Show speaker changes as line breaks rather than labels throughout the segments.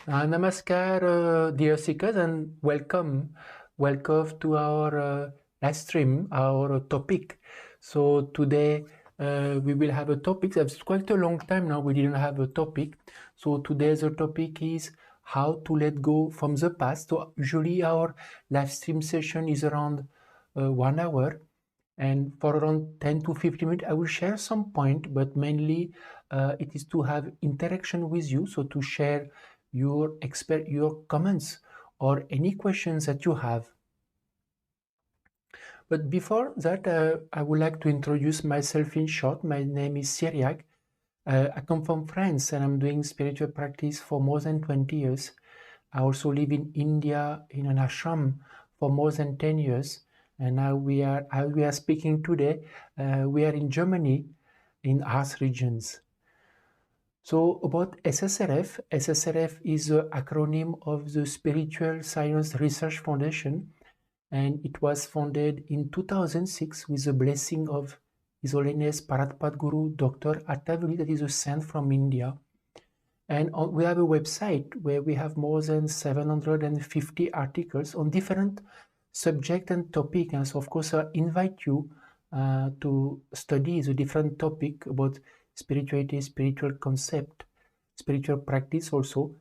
Namaskar, dear seekers, and welcome. Welcome to our live stream, our topic. So today we will have a topic. It's quite a long time now we didn't have a topic. So today's topic is how to let go from the past. So usually our live stream session is around 1 hour. And for around 10 to 15 minutes, I will share some point, but mainly it is to have interaction with you. So to share your comments or any questions that you have. But before that, I would like to introduce myself in short. My name is Cyriaque. I come from France and I'm doing spiritual practice for more than 20 years. I also live in India in an ashram for more than 10 years. And now we are speaking today. We are in Germany in Ars regions. So about SSRF, SSRF is the acronym of the Spiritual Science Research Foundation, and it was founded in 2006 with the blessing of His Holiness Padguru Dr. Vallee, that is a saint from India. And we have a website where we have more than 750 articles on different subject and topic. And so, of course, I invite you to study the different topic about spirituality, spiritual concept, spiritual practice also.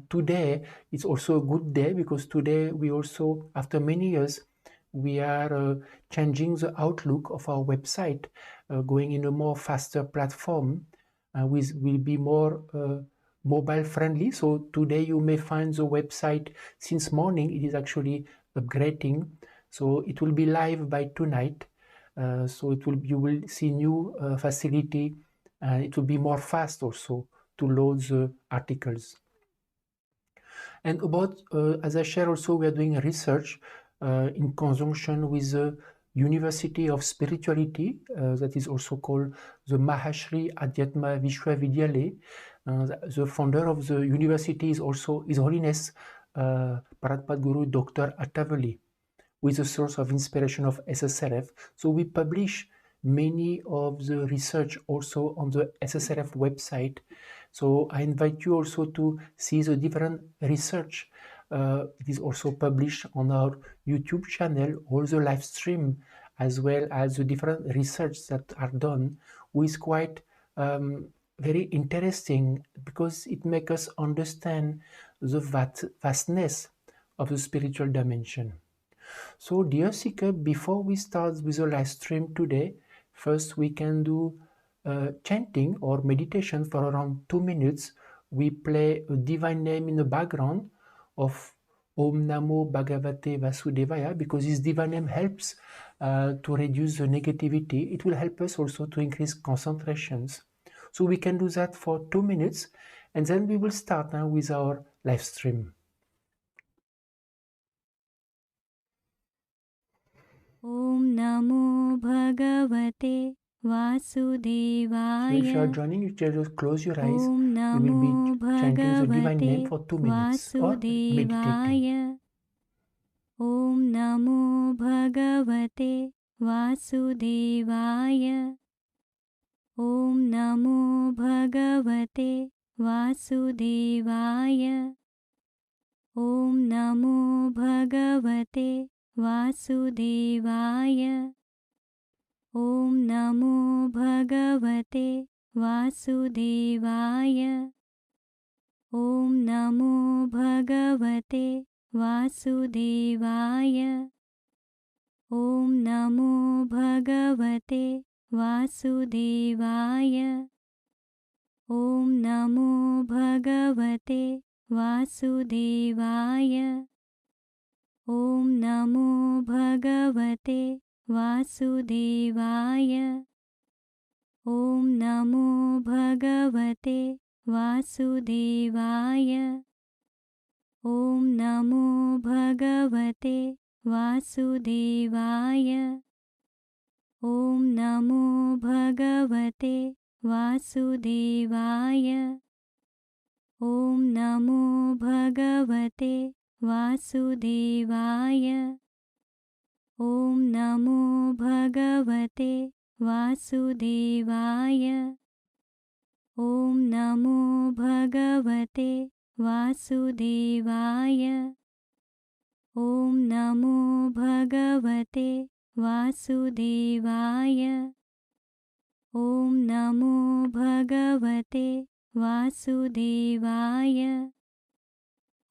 Today is also a good day because today we also, after many years, we are changing the outlook of our website, going in a more faster platform, will be more mobile friendly. So today you may find the website since morning. It is actually upgrading, so it will be live by tonight. So you will see new facility. It will be more fast also to load the articles. And about, as I share also, we are doing research in conjunction with the University of Spirituality, that is also called the Mahashri Adhyatma Vishwavidyalaya. The founder of the university is also His Holiness Padguru Dr. Vallee, with the source of inspiration of SSRF. So we publish many of the research also on the SSRF website. So I invite you also to see the different research. It is also published on our YouTube channel, all the live stream, as well as the different research that are done, which is quite very interesting because it makes us understand the vastness of the spiritual dimension. So dear seeker, before we start with the live stream today, first we can do chanting or meditation for around 2 minutes. We play a divine name in the background of Om Namo Bhagavate Vasudevaya, because this divine name helps to reduce the negativity. It will help us also to increase concentrations. So we can do that for 2 minutes, and then we will start now with our live stream.
Om Namo Bhagavate Vasudevaya.
So if you are joining, you just close your eyes. We will be chanting the divine name for 2 minutes or meditating.
Om Namo Bhagavate Vasudevaya. Om Namo Bhagavate Vasudevaya. Om Namo Bhagavate Vasudevaya. Om Namo Bhagavate Vasudevaya. Om Namo Bhagavate Vasudevaya. Om Namo Bhagavate Vasudevaya. Om Namo Bhagavate Vasudevaya. Om Namo Bhagavate Vasudevaya. Om Namo Bhagavate Vasudevaya. Om Namo Bhagavate Vasudevaya. Om Namo Bhagavate Vasudevaya. Om Namo Bhagavate Vasudevaya. Om Namo Bhagavate Vasudevaya. Om Namo Bhagavate वासुदेवाय ॐ नमो भगवते वासुदेवाय ॐ नमो भगवते वासुदेवाय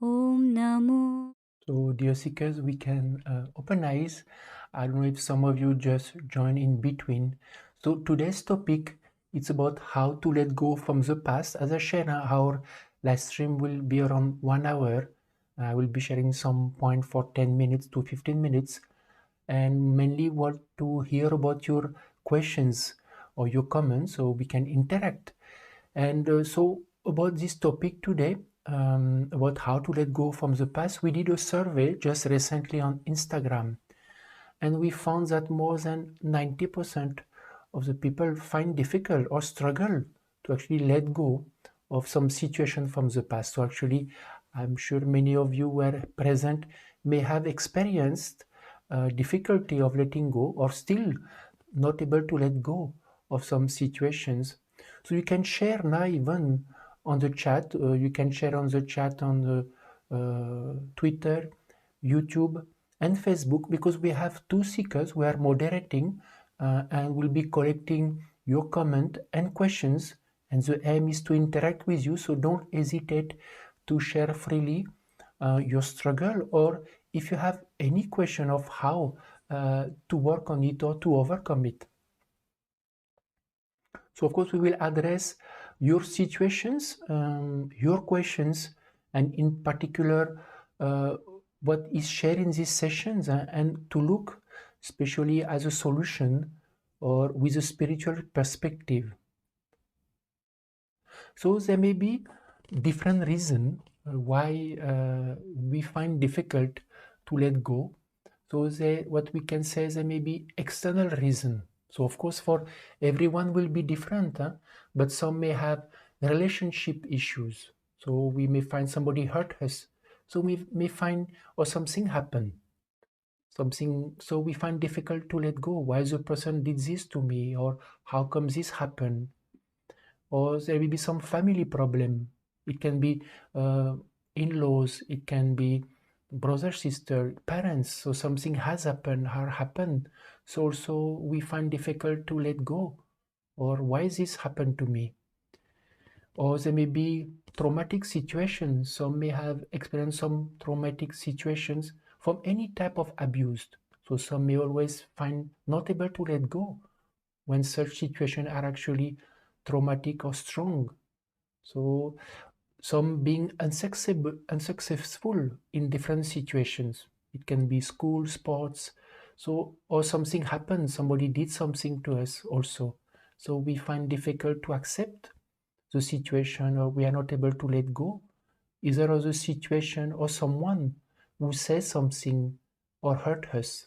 ॐ नमो.
So, dear seekers, we can open eyes. I don't know if some of you just join in between. So, today's topic it's about how to let go from the past. As I shared, our live stream will be around 1 hour. I will be sharing some point for 10 minutes to 15 minutes, and mainly want to hear about your questions or your comments so we can interact. And so about this topic today, about how to let go from the past, we did a survey just recently on Instagram, and we found that more than 90% of the people find difficult or struggle to actually let go of some situation from the past. So actually, I'm sure many of you were present may have experienced difficulty of letting go or still not able to let go of some situations. So you can share now even on the chat. You can share on the chat on the Twitter, YouTube, and Facebook, because we have two seekers we are moderating and we'll be collecting your comment and questions, and the aim is to interact with you, so don't hesitate to share freely your struggle, or if you have any question of how to work on it or to overcome it. So of course we will address your situations, your questions, and in particular what is shared in these sessions, and to look especially as a solution or with a spiritual perspective. So there may be different reasons why we find difficult to let go. So what we can say, there may be external reason. So of course for everyone will be different, but some may have relationship issues. So we may find somebody hurt us. So we may find, or something happen. So we find difficult to let go. Why the person did this to me, or how come this happened? Or there will be some family problem. It can be in-laws, it can be brother, sister, parents. So something has happened or happened. So also we find difficult to let go. Or why this happened to me? Or there may be traumatic situations. Some may have experienced some traumatic situations from any type of abuse. So some may always find not able to let go when such situations are actually traumatic or strong. So some being unsuccessful in different situations. It can be school, sports, so or something happened, somebody did something to us also. So we find difficult to accept the situation, or we are not able to let go either of the situation or someone who says something or hurt us.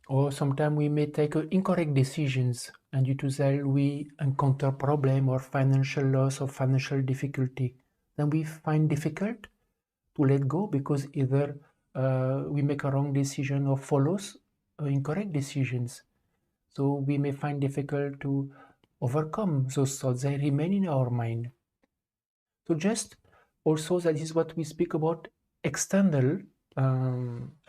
Or sometimes we may take incorrect decisions, and due to that we encounter problem or financial loss or financial difficulty. Then we find difficult to let go, because either we make a wrong decision or follows incorrect decisions. So we may find difficult to overcome those thoughts. They remain in our mind. So just also that is what we speak about external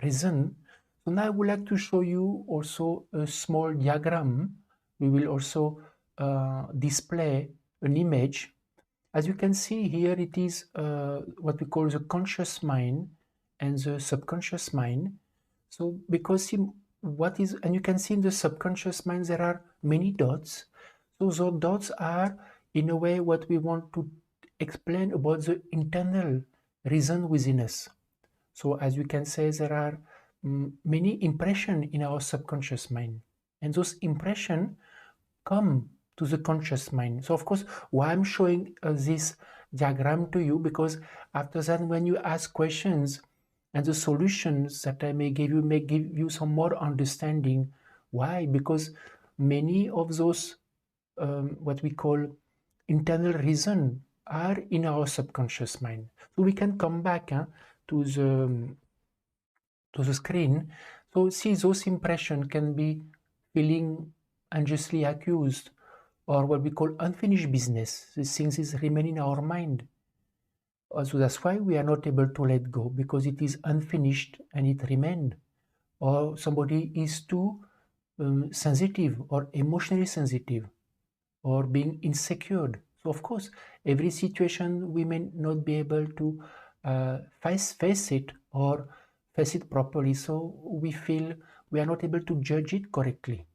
reason. So now I would like to show you also a small diagram. We will also display an image. As you can see here, it is what we call the conscious mind and the subconscious mind. So because what is, and you can see in the subconscious mind there are many dots. So those dots are in a way what we want to explain about the internal reason within us. So as you can say, there are many impressions in our subconscious mind, and those impressions come to the conscious mind. So of course, why I'm showing this diagram to you, because after that, when you ask questions, and the solutions that I may give you some more understanding. Why? Because many of those what we call internal reason are in our subconscious mind. So we can come back to the screen. So see, those impressions can be feeling unjustly accused, or what we call unfinished business. These things is remain in our mind. So that's why we are not able to let go, because it is unfinished and it remained. Or somebody is too sensitive or emotionally sensitive, or being insecure. So of course, every situation we may not be able to face it or face it properly. So we feel we are not able to judge it correctly.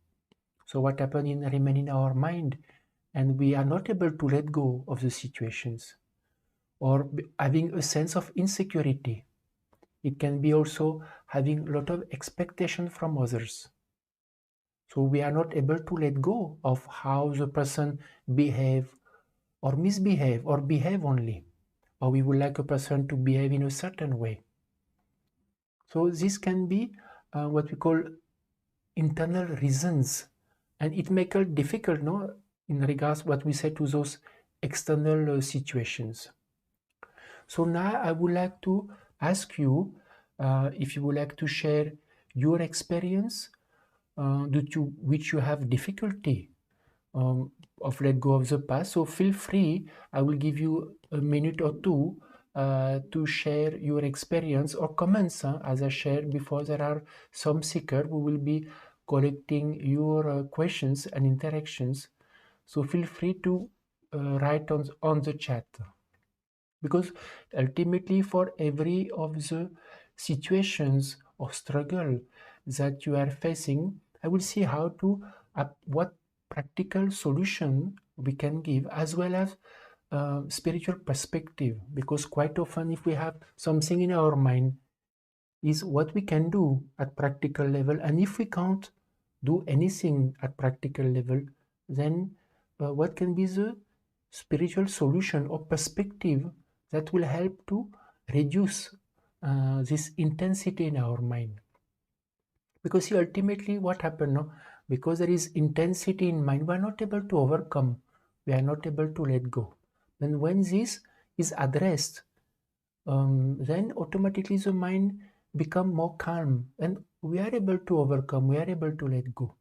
So what happened in remain in our mind, and we are not able to let go of the situations, or having a sense of insecurity. It can be also having a lot of expectation from others. So we are not able to let go of how the person behave or misbehave or behave only, or we would like a person to behave in a certain way. So this can be what we call internal reasons, and it makes it difficult, no, in regards what we say to those external situations. So now I would like to ask you if you would like to share your experience due to which you have difficulty of let go of the past. So feel free, I will give you a minute or two to share your experience or comments. As I shared before, there are some seekers who will be collecting your questions and interactions. So feel free to write on the chat. Because ultimately, for every of the situations or struggle that you are facing, I will see how to what practical solution we can give, as well as spiritual perspective. Because quite often, if we have something in our mind, is what we can do at practical level, and if we can't do anything at practical level, then what can be the spiritual solution or perspective that will help to reduce this intensity in our mind? Because see, ultimately what happened, no? Because there is intensity in mind, we are not able to overcome, we are not able to let go. Then when this is addressed, then automatically the mind become more calm, and we are able to overcome, we are able to let go.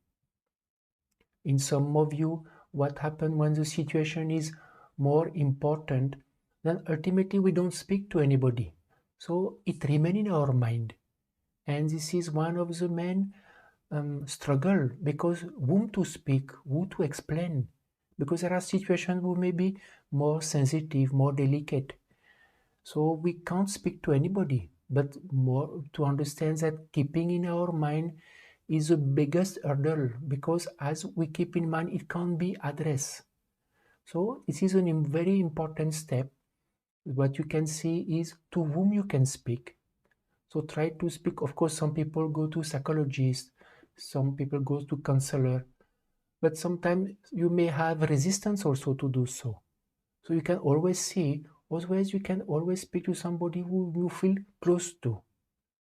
In some of you, what happened when the situation is more important, then ultimately we don't speak to anybody. So it remains in our mind. And this is one of the main struggle, because whom to speak, who to explain, because there are situations who may be more sensitive, more delicate. So we can't speak to anybody, but more to understand that keeping in our mind is the biggest hurdle, because as we keep in mind, it can't be addressed. So this is a very important step. What you can see is to whom you can speak. So try to speak. Of course, some people go to psychologists, some people go to counselor, but sometimes you may have resistance also to do so. So you can always see, otherwise you can always speak to somebody who you feel close to,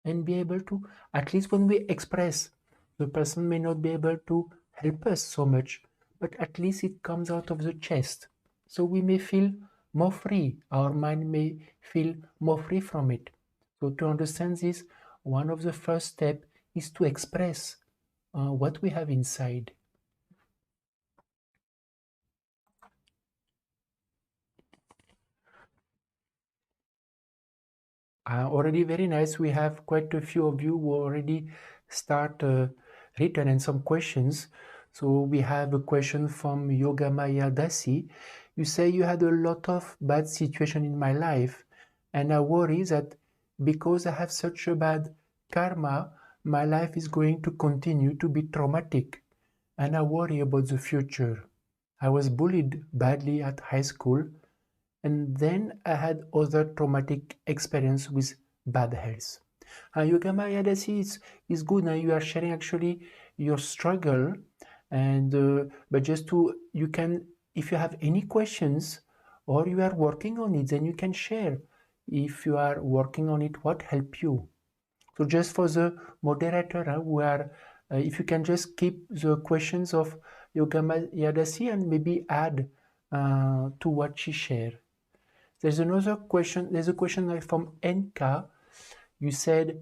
and be able to, at least when we express, the person may not be able to help us so much, but at least it comes out of the chest. So we may feel more free, our mind may feel more free from it. So to understand this, one of the first steps is to express what we have inside. Already very nice. We have quite a few of you who already start written and some questions. So we have a question from Yogamaya Dasi. You say you had a lot of bad situation in my life, and I worry that because I have such a bad karma, my life is going to continue to be traumatic, and I worry about the future. I was bullied badly at high school, and then I had other traumatic experience with bad health. Yogamaya Dasi, it's good now you are sharing actually your struggle, and but just to, you can, if you have any questions or you are working on it, then you can share. If you are working on it, what help you? So just for the moderator, who are, if you can just keep the questions of Yogamaya Dasi and maybe add to what she shared. There's another question. There's a question from NK. You said,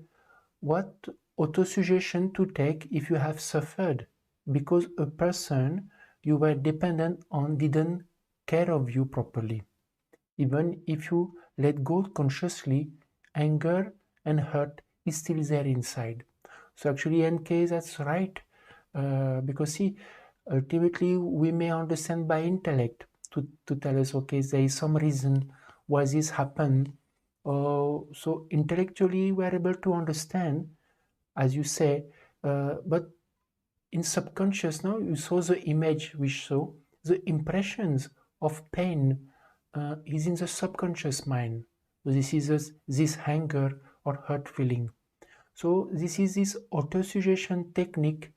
what autosuggestion to take if you have suffered? Because a person you were dependent on didn't care of you properly. Even if you let go consciously, anger and hurt is still there inside. So actually, NK, that's right. Because see, ultimately we may understand by intellect to tell us, okay, there is some reason why this happened. So intellectually we are able to understand, as you say, but in subconscious, now you saw the image we saw, the impressions of pain is in the subconscious mind. So this is this anger or hurt feeling. So this is this autosuggestion technique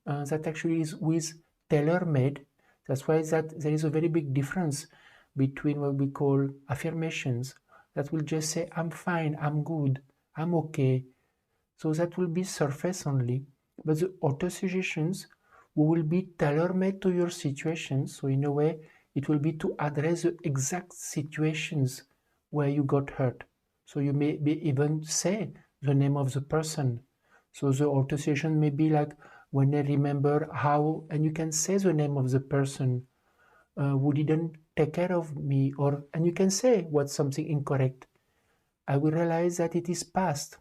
that actually is with tailor-made. That's why that there is a very big difference between what we call affirmations that will just say, I'm fine, I'm good, I'm okay. So that will be surface only. But the autosuggestions will be tailor-made to your situation. So in a way, it will be to address the exact situations where you got hurt. So you may even say the name of the person. So the autosuggestion may be like, when I remember how, and you can say the name of the person who didn't take care of me, and you can say what's something incorrect. I will realize that it is past.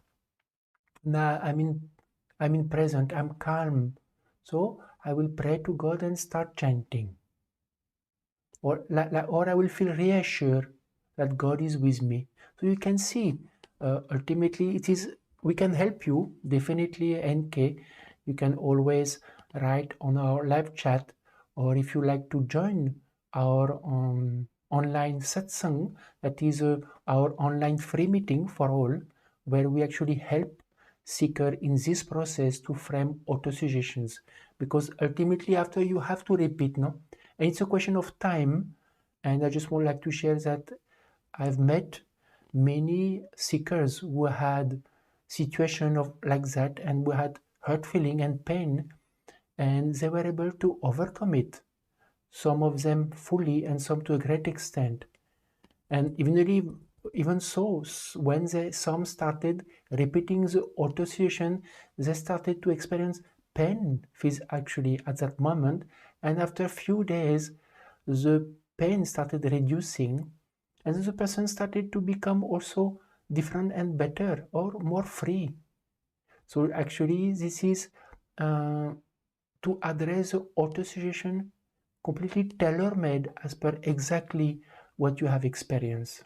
Now I'm in present, I'm calm. So I will pray to God and start chanting. Or I will feel reassured that God is with me. So you can see, ultimately it is, we can help you, definitely NK. You can always write on our live chat, or if you like to join our online satsang, that is our online free meeting for all, where we actually help seeker in this process to frame autosuggestions, because ultimately after you have to repeat, no, and it's a question of time. And I just would like to share that I've met many seekers who had situation of like that, and who had hurt feeling and pain, and they were able to overcome it, some of them fully and some to a great extent. And even so, when some started repeating the autosuggestion, they started to experience pain actually at that moment. And after a few days, the pain started reducing, and the person started to become also different and better or more free. So actually, this is to address the autosuggestion completely tailor-made as per exactly what you have experienced.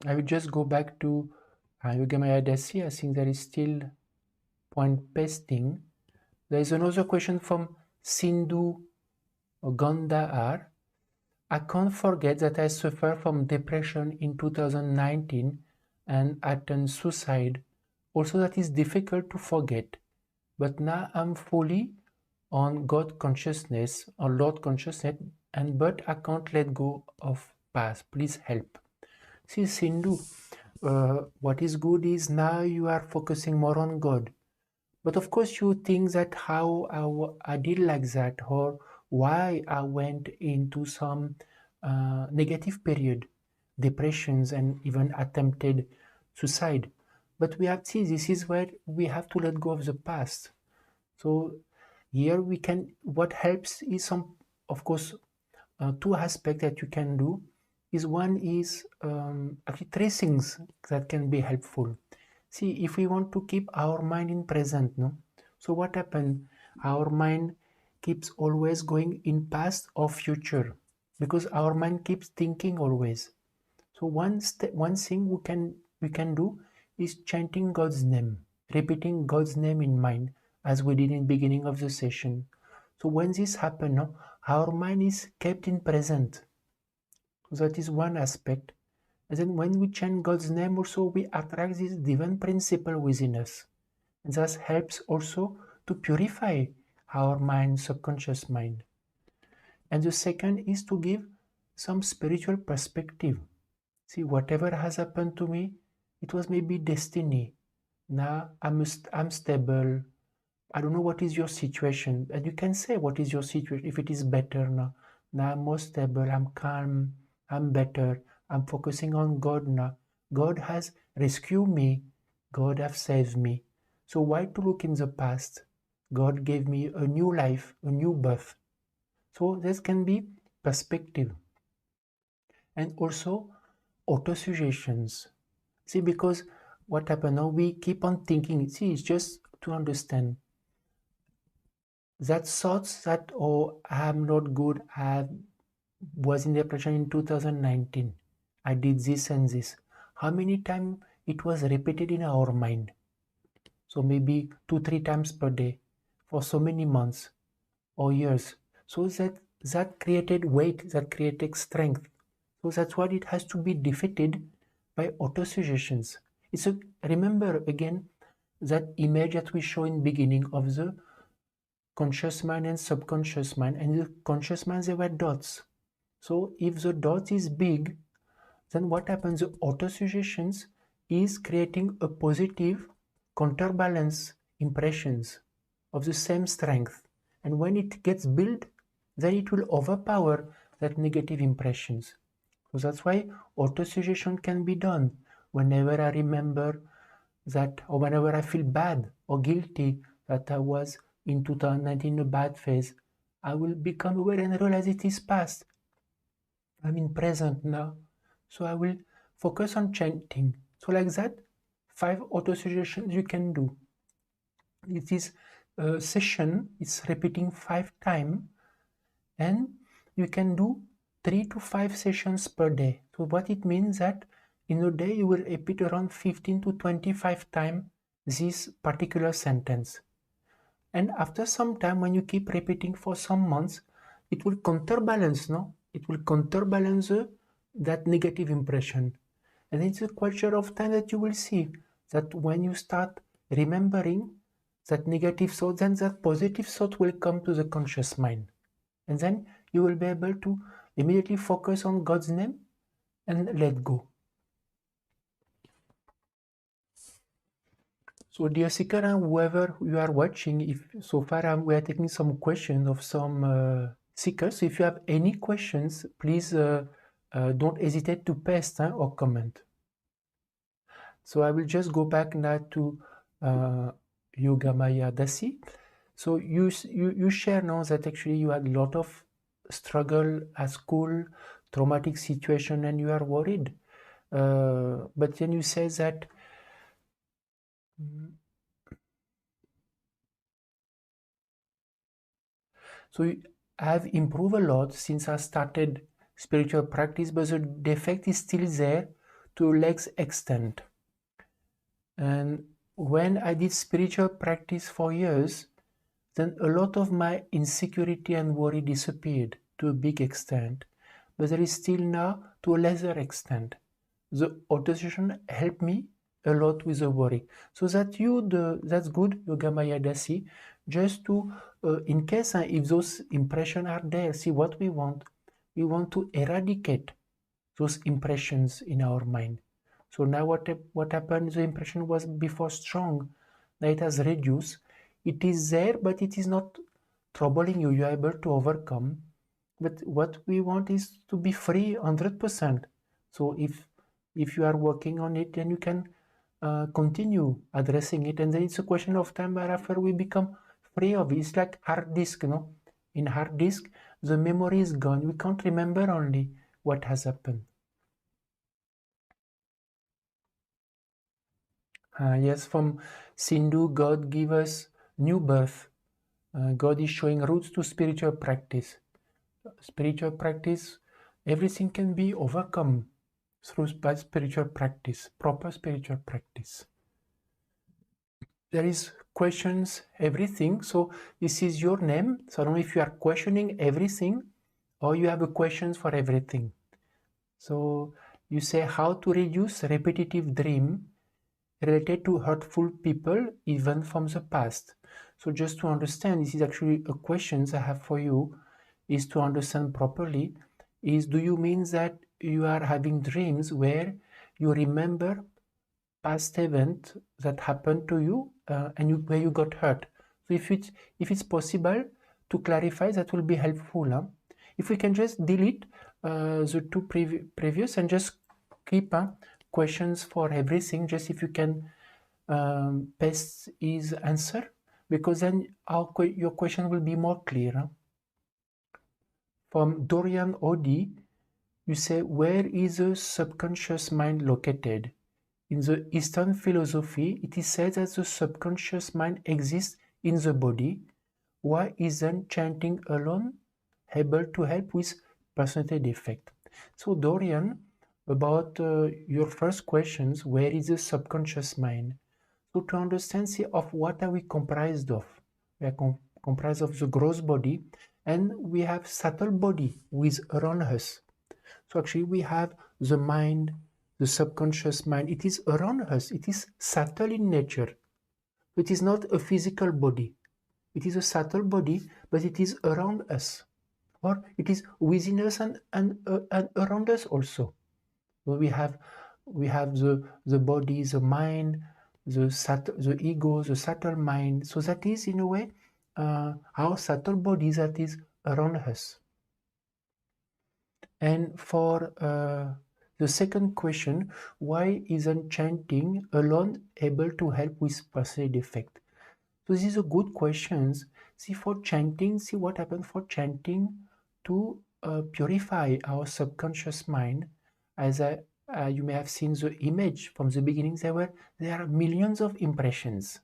I will just go back to Yogamaya Dasi. I think there is still point pasting. There is another question from Sindhu Gandhar. I can't forget that I suffered from depression in 2019 and attempted suicide. Also, that is difficult to forget. But now I'm fully on God consciousness or Lord consciousness, but I can't let go of past. Please help. See, Sindhu, what is good is now you are focusing more on God. But of course, you think that how I did like that, or why I went into some negative period, depressions, and even attempted suicide. But we have to see, this is where we have to let go of the past. So here we can, what helps is some, of course, two aspects that you can do. Is one is actually three things that can be helpful. See, if we want to keep our mind in present, no? So what happened? Our mind keeps always going in past or future, because our mind keeps thinking always. So one thing we can do is chanting God's name, repeating God's name in mind, as we did in the beginning of the session. So when this happens, no, our mind is kept in present. So that is one aspect. And then when we chant God's name also, we attract this divine principle within us. And that helps also to purify our mind, subconscious mind. And the second is to give some spiritual perspective. See, whatever has happened to me, it was maybe destiny. Now I'm stable. I don't know what is your situation. And you can say what is your situation, if it is better now. Now I'm more stable, I'm calm, I'm better, I'm focusing on God now. God has rescued me, God has saved me. So why to look in the past? God gave me a new life, a new birth. So this can be perspective. And also autosuggestions. See, because what happened now, we keep on thinking, see, it's just to understand that thoughts that, oh, I'm not good, I was in depression in 2019, I did this and this. How many times it was repeated in our mind? So maybe 2-3 times per day for so many months or years. So that created weight, that created strength. So that's why it has to be defeated by autosuggestions. Remember again that image that we show in beginning of the conscious mind and subconscious mind. And the conscious mind, there were dots. So if the dot is big, then what happens? The autosuggestions is creating a positive counterbalance impressions of the same strength. And when it gets built, then it will overpower that negative impressions. So that's why autosuggestion can be done whenever I remember that, or whenever I feel bad or guilty that I was in 2019 in a bad phase. I will become aware and realize it is past. I'm in present now. So I will focus on chanting. So like that, 5 autosuggestions you can do. It is a session, it's repeating 5 times, and you can do 3 to 5 sessions per day. So what it means that in a day you will repeat around 15 to 25 times this particular sentence. And after some time, when you keep repeating for some months, it will counterbalance, no? It will counterbalance that negative impression. And it's a question of time that you will see that when you start remembering that negative thought, then that positive thought will come to the conscious mind. And then you will be able to immediately focus on God's name and let go. So dear seeker and whoever you are watching, if so far we are taking some questions of some seekers. So if you have any questions, please don't hesitate to paste or comment. So I will just go back now to Yogamaya Dasi. So you share now that actually you had a lot of struggle at school, traumatic situation, and you are worried. But then you say that so I have improved a lot since I started spiritual practice, but the defect is still there to a less extent. And when I did spiritual practice for years, then a lot of my insecurity and worry disappeared to a big extent. But there is still now to a lesser extent. The autosuggestion helped me a lot with the worry. So that's good, Yogamaya Dasi, just to, in case if those impressions are there, see what we want. We want to eradicate those impressions in our mind. So now what happened, the impression was before strong, now it has reduced. It is there, but it is not troubling you. You are able to overcome. But what we want is to be free 100%. So if you are working on it, then you can continue addressing it. And then it's a question of time whereafter we become free of it. It's like hard disk, no? In hard disk, the memory is gone. We can't remember only what has happened. Yes, from Sindhu, God give us new birth. God is showing roots to spiritual practice. Spiritual practice, everything can be overcome through spiritual practice, proper spiritual practice. There is questions everything. So this is your name. So I don't know if you are questioning everything or you have a questions for everything. So you say how to reduce repetitive dream related to hurtful people, even from the past. So just to understand, this is actually a question I have for you, is to understand properly, is do you mean that you are having dreams where you remember past event that happened to you and where you got hurt? So if it's possible to clarify, that will be helpful. Huh? If we can just delete the two previous and just keep questions for everything, just if you can paste his answer, because then your question will be more clear. From Dorian Oddy, you say, where is the subconscious mind located? In the Eastern philosophy, it is said that the subconscious mind exists in the body. Why isn't chanting alone able to help with personality defect? So Dorian, about your first questions, where is the subconscious mind? So to understand, see, of what are we comprised of? We are comprised of the gross body, and we have subtle body with around us. So actually we have the mind, the subconscious mind. It is around us. It is subtle in nature. It is not a physical body. It is a subtle body, but it is around us, or it is within us and around us also. So we have the body, the mind, the ego, the subtle mind. So that is in a way our subtle body that is around us. And for the second question, why isn't chanting alone able to help with personality defect? So this is a good question. See, for chanting, see what happens for chanting to purify our subconscious mind. As you may have seen the image from the beginning, there are millions of impressions.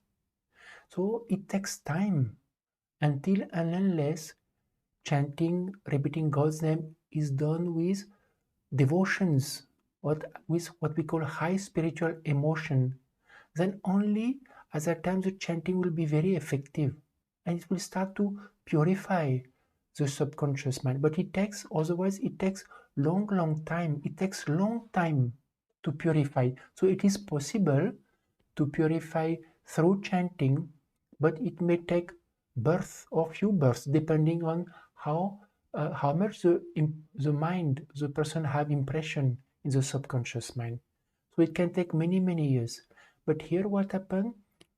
So it takes time until and unless chanting, repeating God's name is done with devotions, with what we call high spiritual emotion, then only at that time the chanting will be very effective and it will start to purify the subconscious mind. But otherwise it takes long time. It takes long time to purify. So it is possible to purify through chanting, but it may take birth or few births depending on how much the mind, the person have impression in the subconscious mind. So it can take many years. But here what happened,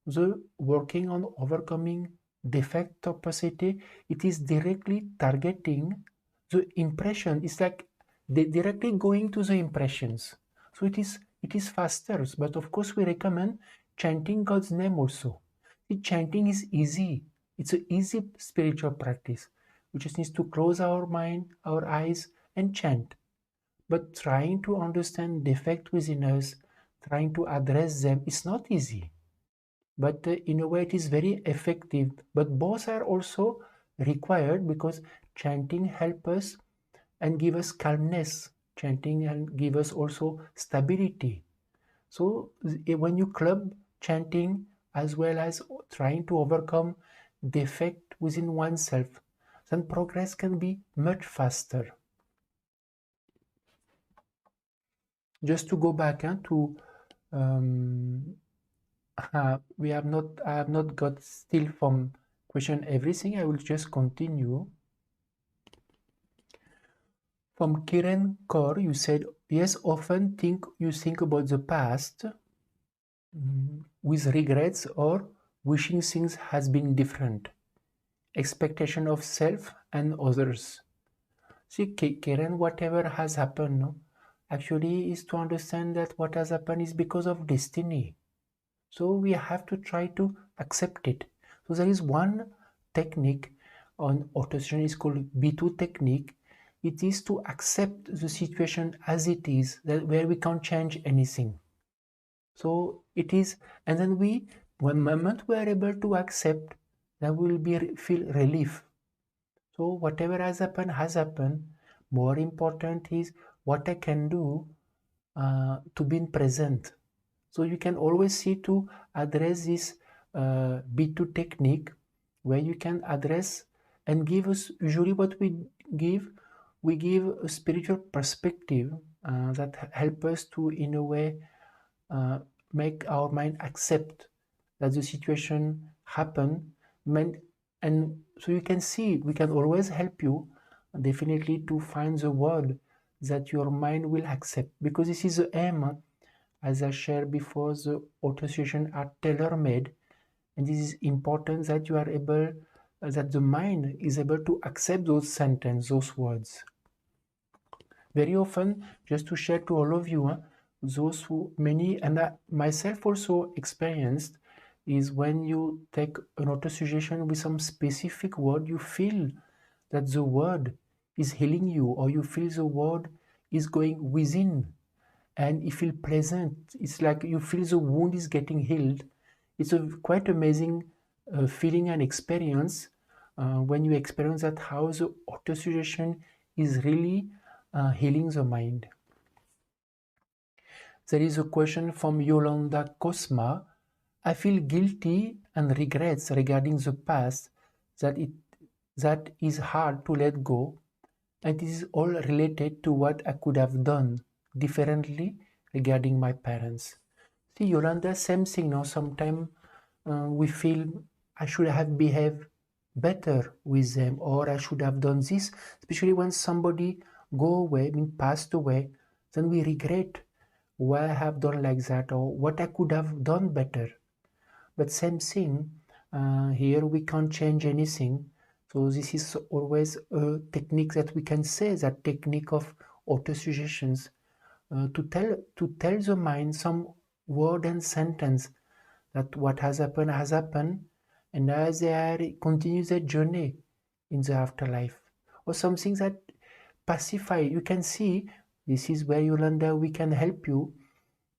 the working on overcoming defect or paucity, it is directly targeting the impression. It's like directly going to the impressions. So it is faster. But of course we recommend chanting God's name also. The chanting is easy. It's an easy spiritual practice. We just need to close our mind, our eyes, and chant. But trying to understand defect within us, trying to address them, is not easy. But in a way, it is very effective. But both are also required because chanting helps us and give us calmness. Chanting and give us also stability. So when you club chanting as well as trying to overcome defect within oneself, then progress can be much faster. Just to go back to I have not got still from question everything. I will just continue. From Kiran Kaur, you said, yes, often you think about the past with regrets or wishing things has been different. Expectation of self and others. See, Kiran, whatever has happened, no, actually is to understand that what has happened is because of destiny. So we have to try to accept it. So there is one technique on autosuggestion, is called B2 technique. It is to accept the situation as it is, where we can't change anything. So it is, and then one moment we are able to accept, that will feel relief. So whatever has happened. More important is what I can do to be present. So you can always see to address this B2 technique, where you can address and give us, usually what we give a spiritual perspective that help us to, in a way, make our mind accept that the situation happened. And so you can see, we can always help you definitely to find the word that your mind will accept, because this is the aim. As I shared before, the autosuggestion are tailor-made, and this is important that you are able, that the mind is able to accept those sentences, those words. Very often, just to share to all of you, those who many, and I myself also experienced, is when you take an auto-suggestion with some specific word, you feel that the word is healing you, or you feel the word is going within and you feel pleasant. It's like you feel the wound is getting healed. It's a quite amazing feeling and experience when you experience that how the auto-suggestion is really healing the mind. There is a question from Yolanda Cosma. I feel guilty and regrets regarding the past that is hard to let go, and it is all related to what I could have done differently regarding my parents. See, Yolanda, same thing now. Sometimes we feel I should have behaved better with them, or I should have done this, especially when somebody go away, passed away, then we regret why I have done like that, or what I could have done better. But same thing, here we can't change anything. So this is always a technique that we can say, that technique of auto-suggestions, to tell the mind some word and sentence that what has happened, and as they are continue their journey in the afterlife, or something that pacify. You can see this is where Yolanda we can help you.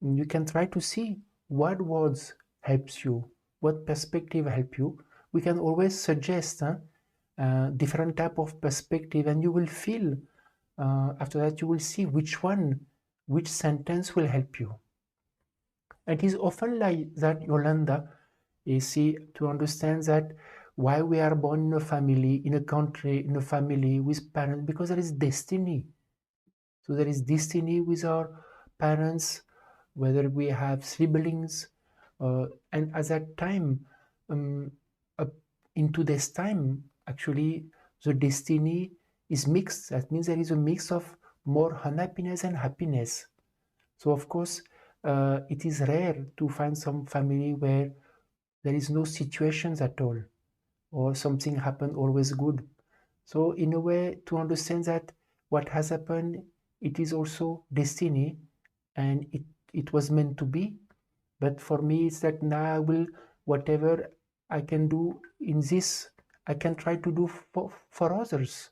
You can try to see what words helps you, what perspective help you. We can always suggest different type of perspective, and you will feel after that you will see which sentence will help you. It is often like that, Yolanda, you see, to understand that why we are born in a family, in a country, in a family with parents, because there is destiny. So there is destiny with our parents, whether we have siblings, and at that time, up into this time, actually, the destiny is mixed. That means there is a mix of more unhappiness and happiness. So of course, it is rare to find some family where there is no situations at all, or something happened always good. So in a way, to understand that what has happened, it is also destiny, and it was meant to be. But for me, it's that now I will, whatever I can do in this, I can try to do for others.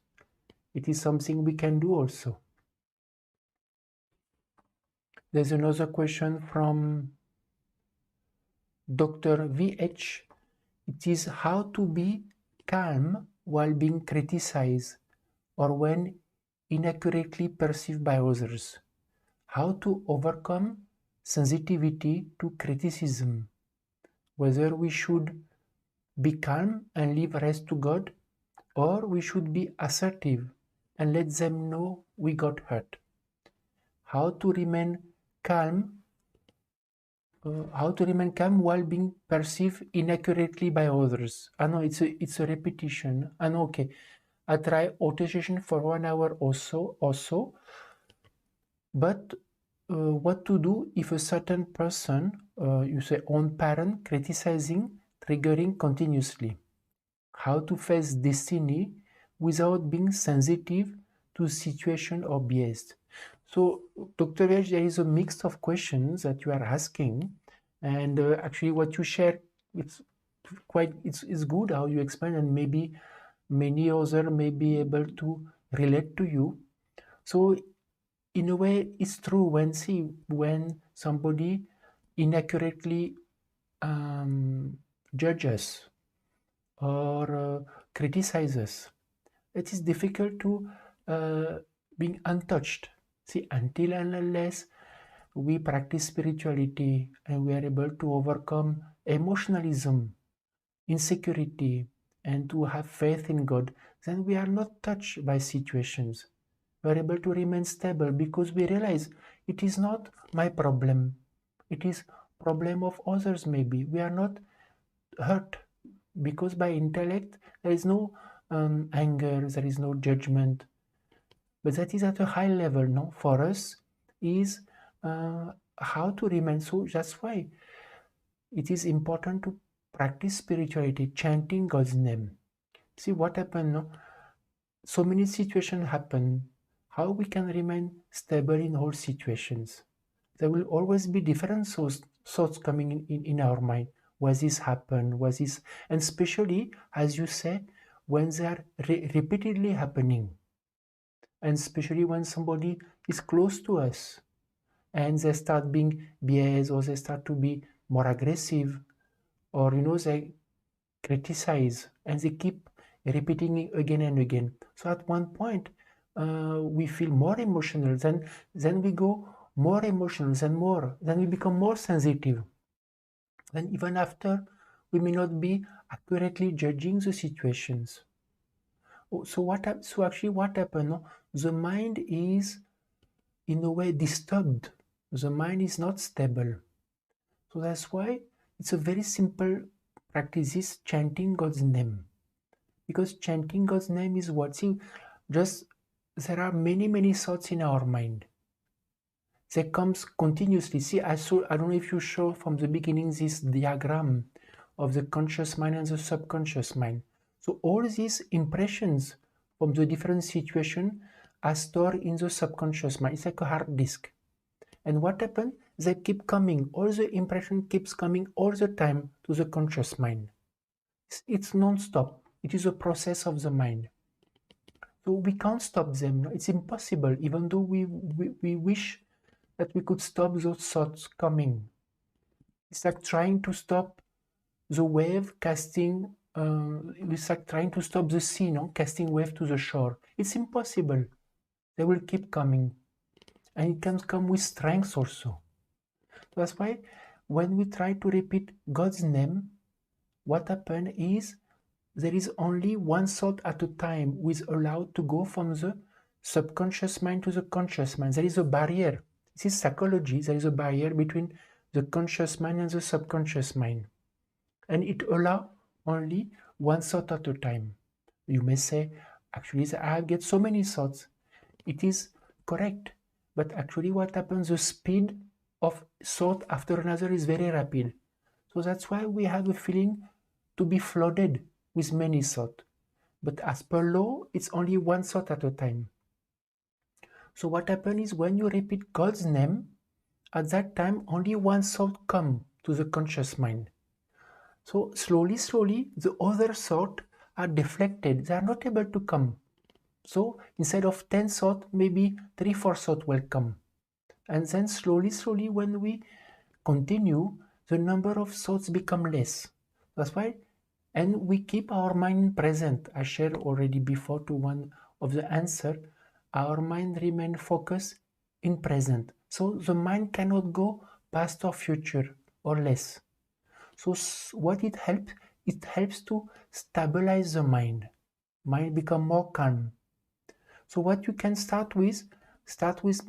It is something we can do also. There's another question from Dr. VH. It is how to be calm while being criticized or when inaccurately perceived by others. How to overcome sensitivity to criticism. Whether we should be calm and leave rest to God, or we should be assertive and let them know we got hurt. How to remain calm while being perceived inaccurately by others. I know it's a repetition. I know, okay. I try auto-suggestion for 1 hour also. But what to do if a certain person, you say own parent, criticizing, triggering continuously? How to face destiny without being sensitive to situation or biased? So, Dr. Vej, there is a mix of questions that you are asking, and actually what you share, it's good how you explain, and maybe many others may be able to relate to you. So in a way, it's true when somebody inaccurately judges or criticizes, it is difficult to being untouched. See, until and unless we practice spirituality and we are able to overcome emotionalism, insecurity, and to have faith in God, then we are not touched by situations. We are able to remain stable because we realize it is not my problem. It is problem of others maybe. We are not hurt because by intellect there is no anger, there is no judgment. But that is at a high level, no? For us is how to remain. So that's why it is important to practice spirituality, chanting God's name. See what happened, no? So many situations happen. How we can remain stable in all situations? There will always be different thoughts coming in our mind. Was this happen? Was this, and especially, as you say, when they are repeatedly happening, and especially when somebody is close to us, and they start being biased, or they start to be more aggressive, or they criticize, and they keep repeating it again and again. So at one point, we feel more emotional, then we go more emotional, then we become more sensitive. Then even after, we may not be accurately judging the situations. So actually what happened? No? The mind is in a way disturbed. The mind is not stable. So that's why it's a very simple practice, is chanting God's name. Because chanting God's name is what? See, just there are many thoughts in our mind. They comes continuously. See, I don't know if you show from the beginning this diagram of the conscious mind and the subconscious mind. So all these impressions from the different situation are stored in the subconscious mind. It's like a hard disk. And what happens? They keep coming. All the impression keeps coming all the time to the conscious mind. It's non-stop. It is a process of the mind. So we can't stop them. It's impossible, even though we wish that we could stop those thoughts coming. It's like trying to stop the wave casting, it's like trying to stop the sea, no? Casting wave to the shore. It's impossible. They will keep coming. And it can come with strength also. That's why when we try to repeat God's name, what happens is there is only one thought at a time who is allowed to go from the subconscious mind to the conscious mind. There is a barrier. This is psychology. There is a barrier between the conscious mind and the subconscious mind. And it allows only one thought at a time. You may say, actually, I get so many thoughts. It is correct. But actually what happens, the speed of thought after another is very rapid. So that's why we have a feeling to be flooded with many thoughts. But as per law, it's only one thought at a time. So what happens is when you repeat God's name, at that time only one thought comes to the conscious mind. So slowly, the other thoughts are deflected. They are not able to come. So instead of 10 thoughts, maybe 3-4 thoughts will come. And then slowly, when we continue, the number of thoughts become less. That's why, and we keep our mind present. I shared already before to one of the answer, our mind remain focused in present. So the mind cannot go past or future or less. So what it helps to stabilize the mind. Mind become more calm. So what you can start with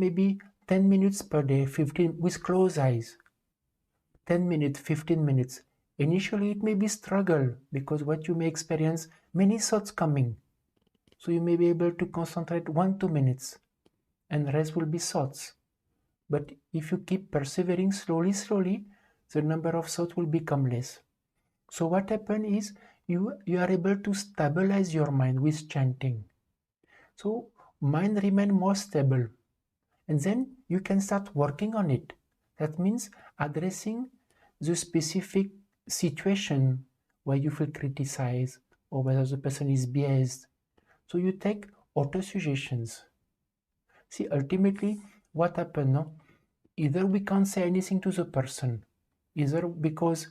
maybe 10 minutes per day, 15 with closed eyes. 10 minutes, 15 minutes. Initially it may be struggle because what you may experience many thoughts coming. So you may be able to concentrate 1-2 minutes and the rest will be thoughts. But if you keep persevering slowly, the number of thoughts will become less. So what happens is you are able to stabilize your mind with chanting. So mind remain more stable. And then you can start working on it. That means addressing the specific situation where you feel criticized or whether the person is biased. So you take auto-suggestions. See, ultimately, what happens, no? Either we can't say anything to the person, either because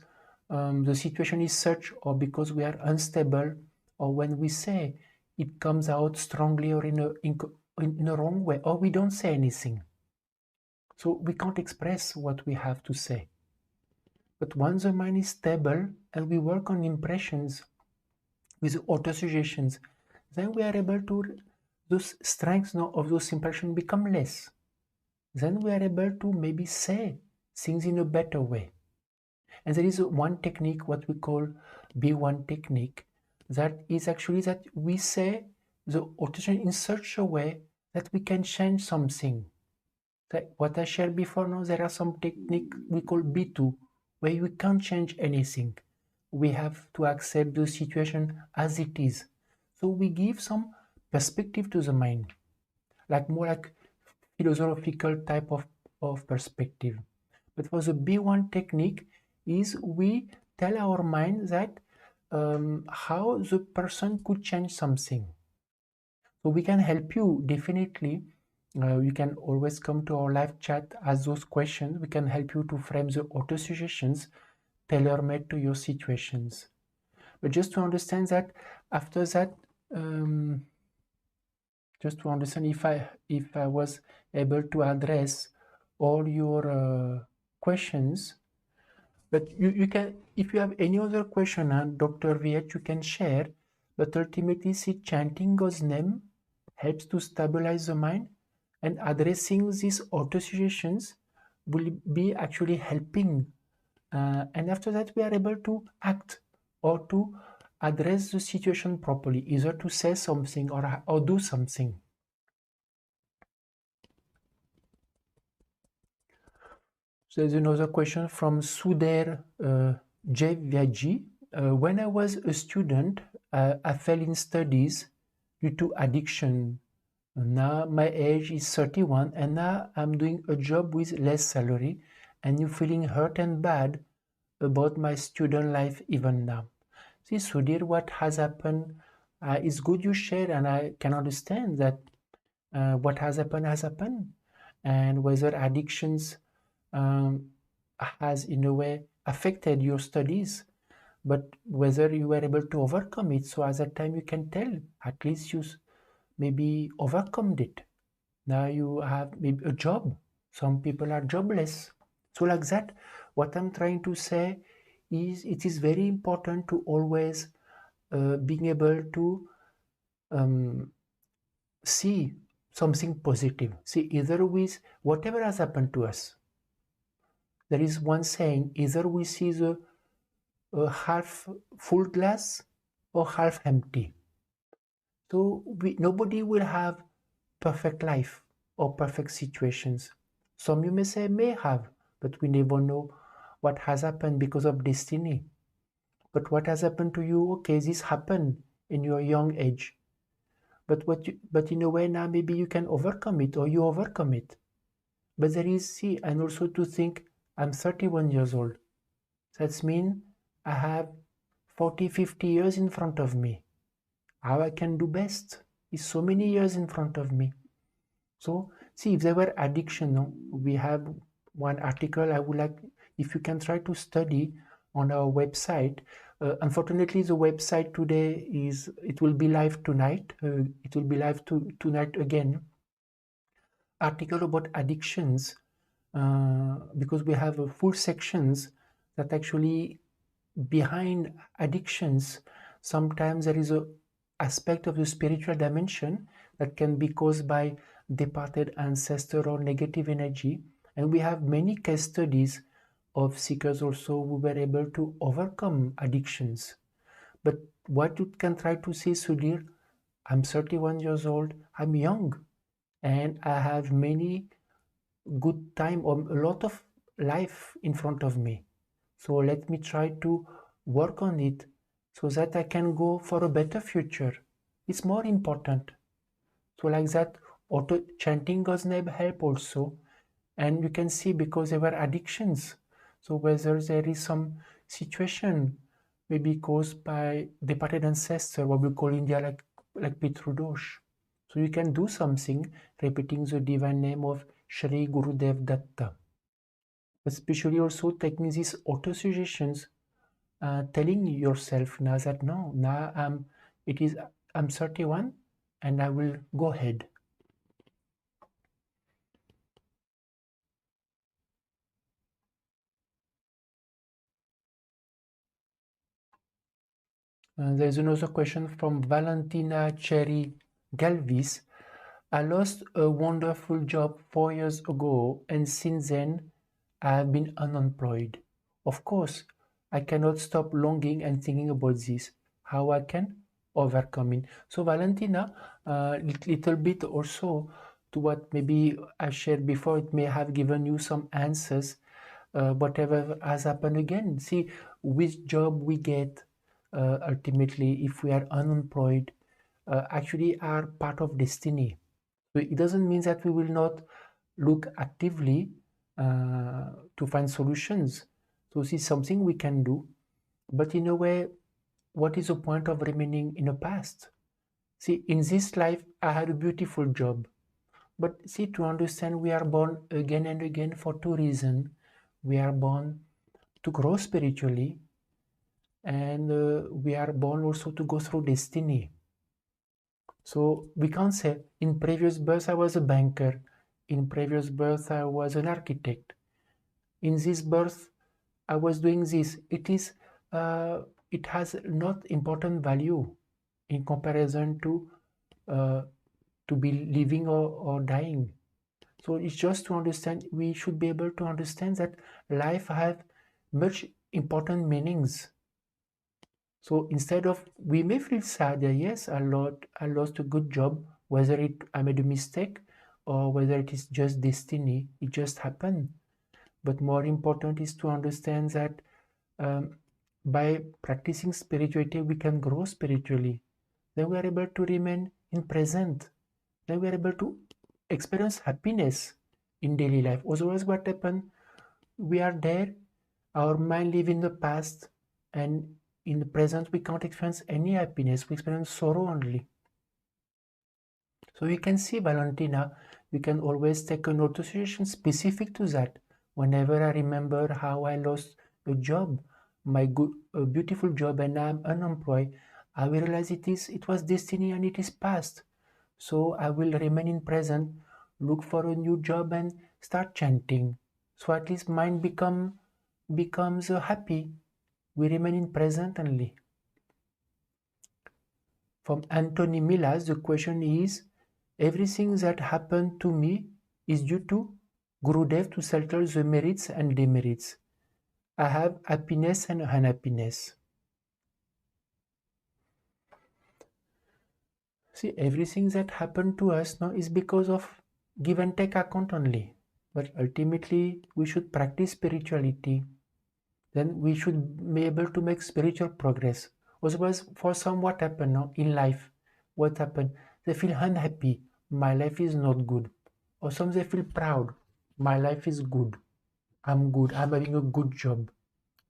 the situation is such, or because we are unstable, or when we say it comes out strongly or in a wrong way, or we don't say anything. So we can't express what we have to say. But once the mind is stable and we work on impressions with auto-suggestions, then we are able to, those strengths of those impressions become less. Then we are able to maybe say things in a better way. And there is one technique, what we call B1 technique, that is actually that we say the auto-suggestion in such a way that we can change something. What I shared before, now there are some technique we call B2, where we can't change anything. We have to accept the situation as it is. So we give some perspective to the mind, more like philosophical type of perspective. But for the B1 technique is we tell our mind that how the person could change something. So we can help you definitely. You can always come to our live chat, ask those questions. We can help you to frame the auto suggestions tailor-made to your situations. But just to understand that, after that, just to understand if I was able to address all your questions. But you can, if you have any other question, Dr. VH, you can share. But ultimately, see, chanting God's name helps to stabilize the mind, and addressing these auto suggestions will be actually helping. And after that, we are able to act or to address the situation properly, either to say something or do something. So there's another question from Suder J. Vyaji. When I was a student, I fell in studies due to addiction. Now my age is 31 and now I'm doing a job with less salary and I'm feeling hurt and bad about my student life even now. See, Sudhir, what has happened, it's good you share, and I can understand that what has happened, and whether addictions um, has in a way affected your studies, but whether you were able to overcome it. So at that time you can tell, at least you maybe overcome it. Now you have maybe a job. Some people are jobless. So like that, what I'm trying to say is it is very important to always being able to see something positive. See, either with whatever has happened to us, there is one saying, either we see the half full glass or half empty. So nobody will have perfect life or perfect situations. Some you may say may have, but we never know what has happened because of destiny. But what has happened to you? Okay, this happened in your young age. But in a way now maybe you can overcome it or you overcome it. But there is, see, and also to think, I'm 31 years old. That means I have 40, 50 years in front of me. How I can do best is so many years in front of me. So, see, if there were addiction, no, we have one article I would like, if you can try to study on our website. Unfortunately, the website today it will be live tonight. It will be live tonight again. Article about addictions, because we have full sections that actually behind addictions, sometimes there is a aspect of the spiritual dimension that can be caused by departed ancestor or negative energy. And we have many case studies of seekers also who were able to overcome addictions. But what you can try to say, Sudhir, I'm 31 years old, I'm young, and I have many good time or a lot of life in front of me. So let me try to work on it so that I can go for a better future. It's more important. So like that, auto chanting God's name help also. And you can see because there were addictions. So whether there is some situation maybe caused by departed ancestor, what we call in India like Pitrudosh. So you can do something repeating the divine name of Shri Gurudev Datta. Especially also taking these auto suggestions, telling yourself now that no, now I'm 31 and I will go ahead. There's another question from Valentina Cherry Galvis. I lost a wonderful job 4 years ago, and since then I have been unemployed. Of course, I cannot stop longing and thinking about this. How I can overcome it. So, Valentina, little bit also to what maybe I shared before, it may have given you some answers. Whatever has happened again. See, which job we get ultimately, if we are unemployed, actually are part of destiny. So it doesn't mean that we will not look actively to find solutions. So this is something we can do. But in a way, what is the point of remaining in the past? See, in this life, I had a beautiful job. But see, to understand, we are born again and again for two reasons. We are born to grow spiritually, and we are born also to go through destiny. So we can't say, in previous birth I was a banker, in previous birth I was an architect, in this birth I was doing this. It has not important value in comparison to be living or dying. So it's just to understand, we should be able to understand that life has much important meanings. So instead of, we may feel sad that yes, I lost a good job, whether I made a mistake or whether it is just destiny, it just happened. But more important is to understand that by practicing spirituality, we can grow spiritually. Then we are able to remain in present. Then we are able to experience happiness in daily life. Otherwise, what happened? We are there, our mind live in the past, and in the present we can't experience any happiness, we experience sorrow only. So you can see, Valentina, we can always take a note situation specific to that. Whenever I remember how I lost a job, a beautiful job, and I'm unemployed, I will realize it was destiny and it is past. So I will remain in present, look for a new job and start chanting. So at least mind becomes happy. We remain in present only. From Anthony Milas, the question is, everything that happened to me is due to Gurudev to settle the merits and demerits. I have happiness and unhappiness. See, everything that happened to us now is because of give and take account only. But ultimately, we should practice spirituality. Then we should be able to make spiritual progress. Otherwise, for some, what happened now in life? What happened? They feel unhappy. My life is not good. Or some they feel proud. My life is good. I'm good. I'm having a good job.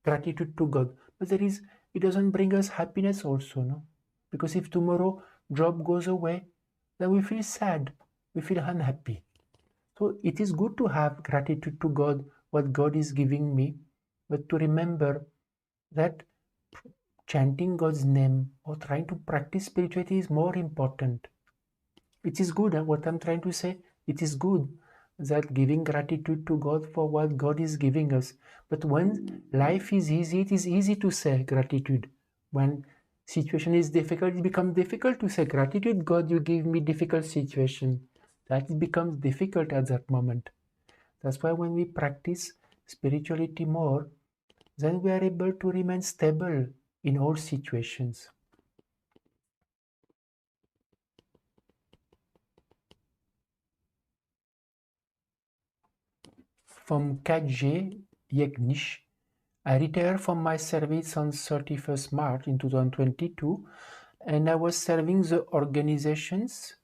Gratitude to God. But it doesn't bring us happiness also, no? Because if tomorrow job goes away, then we feel sad. We feel unhappy. So it is good to have gratitude to God, what God is giving me, but to remember that chanting God's name or trying to practice spirituality is more important. It is good, what I'm trying to say, it is good that giving gratitude to God for what God is giving us. But when life is easy, it is easy to say gratitude. When situation is difficult, it becomes difficult to say gratitude. God, you give me difficult situation. That becomes difficult at that moment. That's why when we practice spirituality more, then we are able to remain stable in all situations. From Kadje Yegnish, I retired from my service on 31st March in 2022, and I was serving the organizations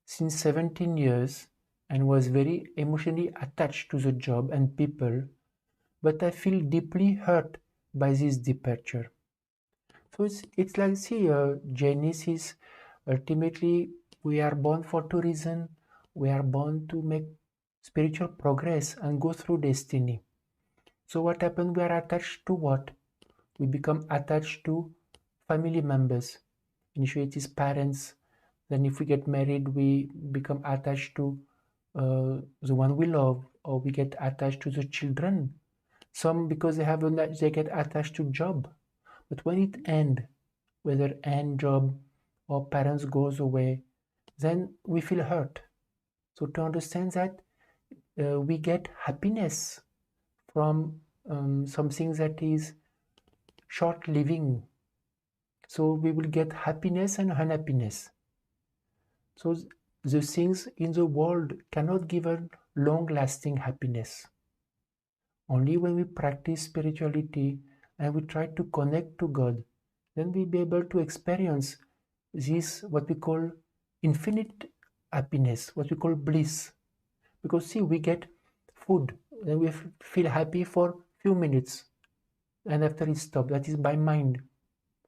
since 17 years and was very emotionally attached to the job and people, but I feel deeply hurt by this departure. So it's like, see, Genesis, ultimately, we are born for two reasons. We are born to make spiritual progress and go through destiny. So what happens? We are attached to what? We become attached to family members. Initially, it is parents. Then if we get married, we become attached to the one we love, or we get attached to the children. Some, because they get attached to job. But when it ends, whether end job or parents goes away, then we feel hurt. So to understand that, we get happiness from something that is short living. So we will get happiness and unhappiness. So the things in the world cannot give a long lasting happiness. Only when we practice spirituality and we try to connect to God, then we'll be able to experience this, what we call infinite happiness, what we call bliss. Because see, we get food, then we feel happy for few minutes. and after it stops. That is by mind.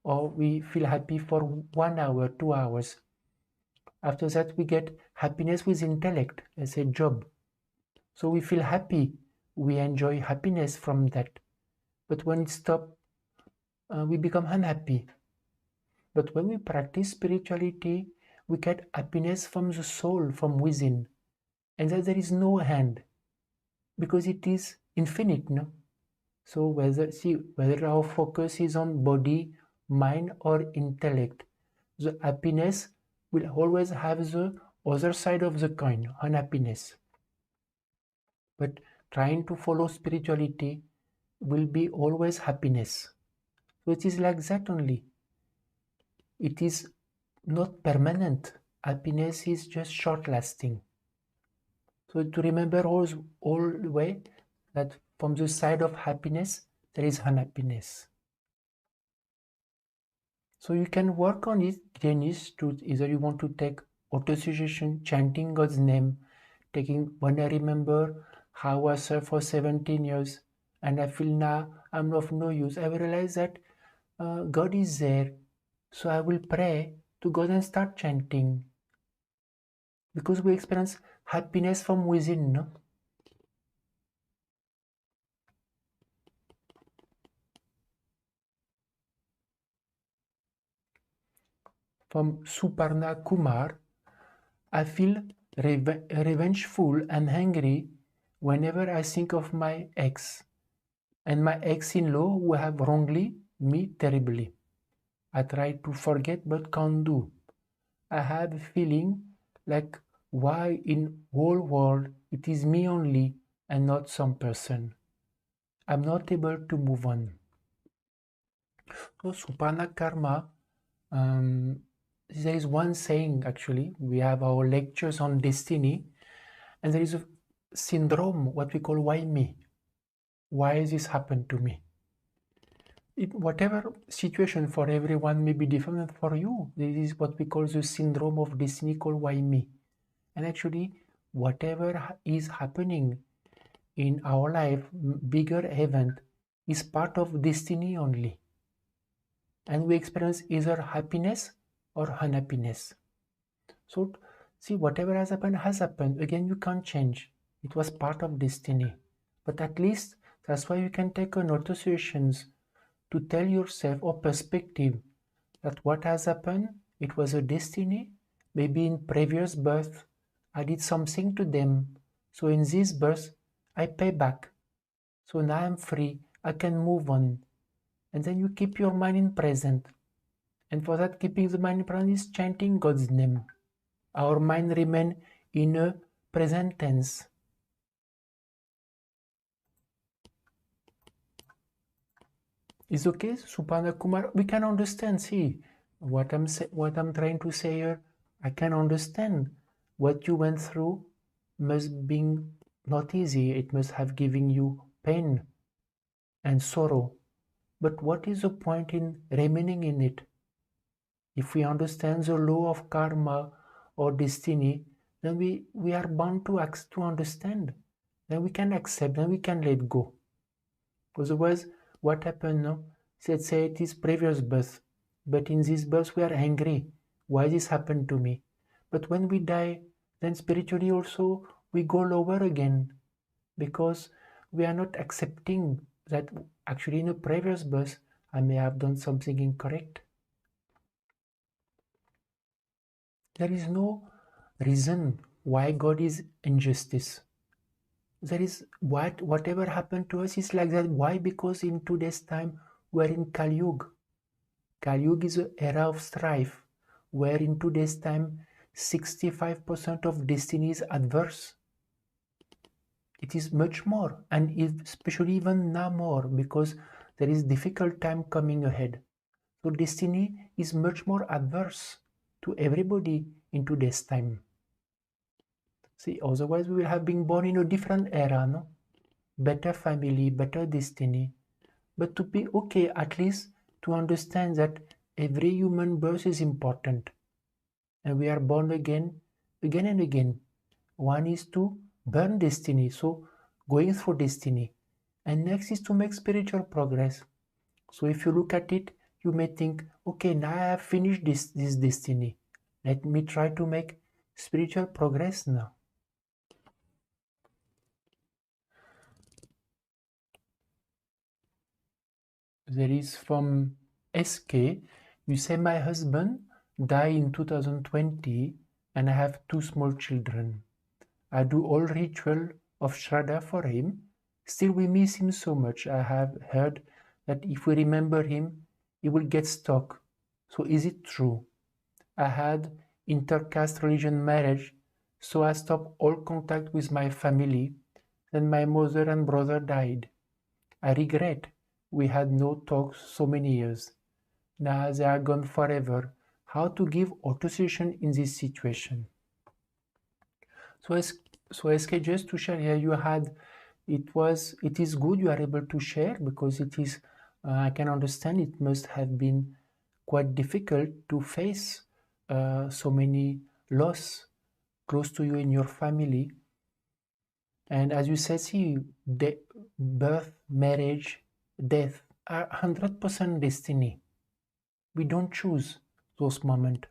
Or we feel happy for 1 hour, 2 hours. After that, we get happiness with intellect as a job. So we feel happy. We enjoy happiness from that. But when it stops, we become unhappy. But when we practice spirituality, we get happiness from the soul, from within. And that there is no end, because it is infinite, no? So whether our focus is on body, mind, or intellect, the happiness will always have the other side of the coin, unhappiness. But trying to follow spirituality will be always happiness. So it is like that only. It is not permanent. Happiness is just short-lasting. So to remember all the way that from the side of happiness, there is unhappiness. So you can work on it, Janice, to either you want to take autosuggestion, chanting God's name, taking when I remember how I served for 17 years and I feel now I'm of no use. I realize that God is there. So I will pray to God and start chanting. Because we experience happiness from within, no? From Suparna Kumar, I feel revengeful and angry whenever I think of my ex and my ex-in-law who have wrongly me terribly. I try to forget but can't do. I have a feeling like why in whole world it is me only and not some person. I'm not able to move on. So Supana Karma, there is one saying actually, we have our lectures on destiny, and there is a syndrome, what we call why me? Why has this happened to me? Whatever situation for everyone may be different for you. This is what we call the syndrome of destiny called why me. And actually, whatever is happening in our life, bigger event, is part of destiny only. And we experience either happiness or unhappiness. So, see, whatever has happened. Again, you can't change. It was part of destiny. But at least that's why you can take an autosuggestions to tell yourself or perspective that what has happened, it was a destiny. Maybe in previous birth, I did something to them. So in this birth, I pay back. So now I'm free. I can move on. And then you keep your mind in present. And for that, keeping the mind in present is chanting God's name. Our mind remain in a present tense. Is okay, Supana Kumar? We can understand. See, what I'm trying to say here, I can understand. What you went through must be not easy. It must have given you pain and sorrow. But what is the point in remaining in it? If we understand the law of karma or destiny, then we are bound to understand. Then we can accept, then we can let go. Otherwise, what happened now? Let's say it is previous birth, but in this birth we are angry. Why this happened to me? But when we die, then spiritually also we go lower again, because we are not accepting that actually in a previous birth I may have done something incorrect. There is no reason why God is injustice. There is whatever happened to us is like that. Why? Because in today's time we are in Kali Yuga. Kali Yuga is an era of strife, where in today's time 65% of destiny is adverse. It is much more, and especially even now more, because there is difficult time coming ahead. So destiny is much more adverse to everybody in today's time. See, otherwise we will have been born in a different era, no? Better family, better destiny. But to be okay, at least to understand that every human birth is important. And we are born again and again. One is to burn destiny, so going through destiny. And next is to make spiritual progress. So if you look at it, you may think, okay, now I have finished this destiny. Let me try to make spiritual progress now. There is from SK, you say my husband died in 2020 and I have 2 small children. I do all ritual of Shraddha for him. Still we miss him so much. I have heard that if we remember him, he will get stuck. So is it true? I had intercaste religion marriage, so I stopped all contact with my family. Then my mother and brother died. I regret we had no talks so many years. Now they are gone forever. How to give autosuggestion in this situation? So SK, just to share here, you had, it is good you are able to share, because it is, I can understand it must have been quite difficult to face so many loss close to you in your family. And as you said, see, birth, marriage, death are 100% destiny. We don't choose those moments.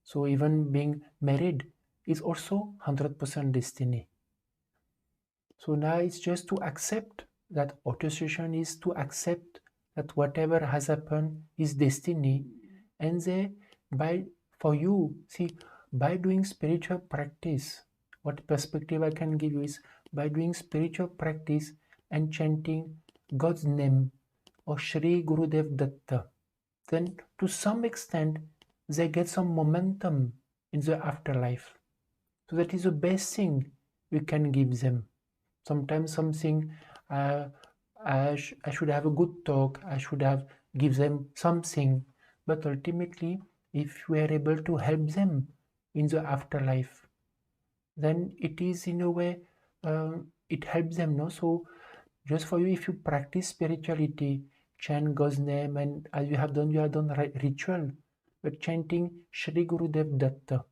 So even being married is also 100% destiny. So now it's just to accept that autosuggestion is to accept that whatever has happened is destiny. And for you, see, by doing spiritual practice, what perspective I can give you is by doing spiritual practice and chanting God's name or Shri Gurudev Datta, then to some extent they get some momentum in the afterlife. So that is the best thing we can give them. Sometimes something, I should have a good talk, I should have give them something, but ultimately if we are able to help them in the afterlife, then it is in a way, it helps them, no? So just for you, if you practice spirituality, chant God's name, and as you have done ritual, but chanting Shri Gurudev Datta,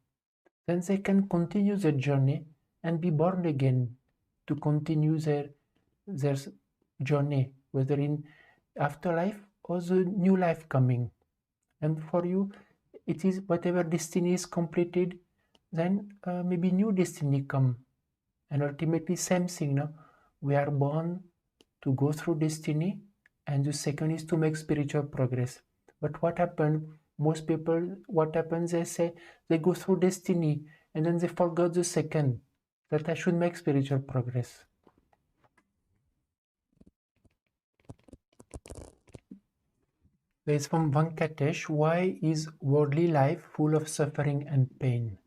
then they can continue their journey and be born again to continue their journey, whether in afterlife or the new life coming. And for you, it is whatever destiny is completed, then maybe new destiny come. And ultimately same thing, no? We are born to go through destiny, and the second is to make spiritual progress. But what happened, most people, what happens, they say they go through destiny and then they forgot the second, that I should make spiritual progress. There is from Venkatesh, why is worldly life full of suffering and pain?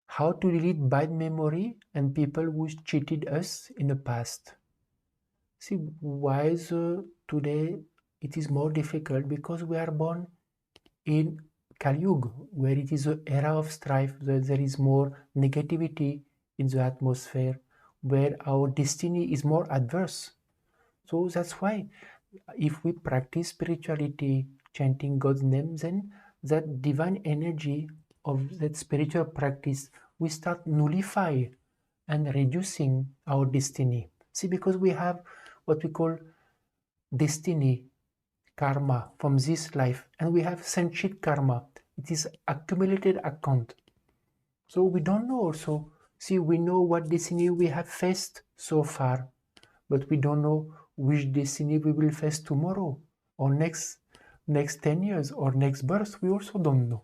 How to delete bad memory and people who cheated us in the past? See, why is today it is more difficult? Because we are born in Kali Yuga, where it is an era of strife, where there is more negativity in the atmosphere, where our destiny is more adverse. So that's why if we practice spirituality, chanting God's name, then that divine energy of that spiritual practice, we start nullify and reducing our destiny. See, because we have what we call destiny, karma from this life, and we have sanchit karma. It is accumulated account. So we don't know also. See, we know what destiny we have faced so far, but we don't know which destiny we will face tomorrow or next 10 years or next birth. We also don't know.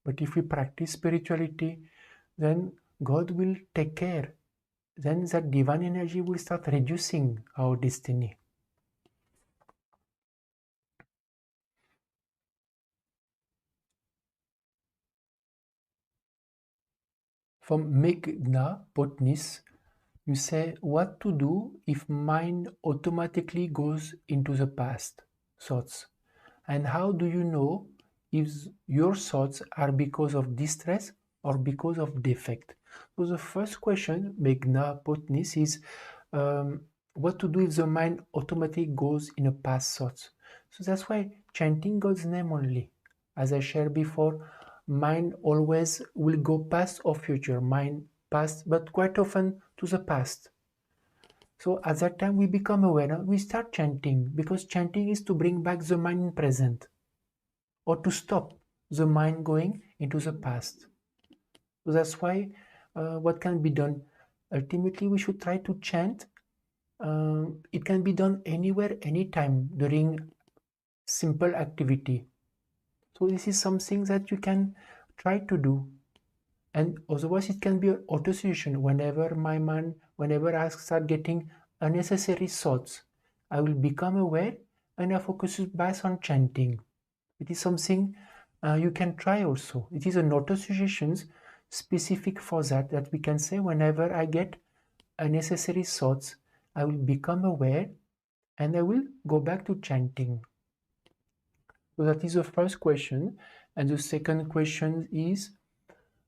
But if we practice spirituality, then God will take care. Then that divine energy will start reducing our destiny. From Meghna Potnis, you say what to do if mind automatically goes into the past thoughts, and how do you know if your thoughts are because of distress or because of defect? So the first question, Meghna Potnis, is what to do if the mind automatically goes in a past thoughts. So that's why chanting God's name only, as I shared before, mind always will go past or future, mind past, but quite often to the past. So at that time we become aware, we start chanting, because chanting is to bring back the mind in present, or to stop the mind going into the past. So that's why what can be done? Ultimately, we should try to chant. It can be done anywhere, anytime during simple activity. So this is something that you can try to do. And otherwise it can be an auto-suggestion. Whenever my mind, whenever I start getting unnecessary thoughts, I will become aware and I focus back on chanting. It is something you can try also. It is an auto-suggestions specific for that we can say whenever I get unnecessary thoughts, I will become aware and I will go back to chanting. So that is the first question. And the second question is,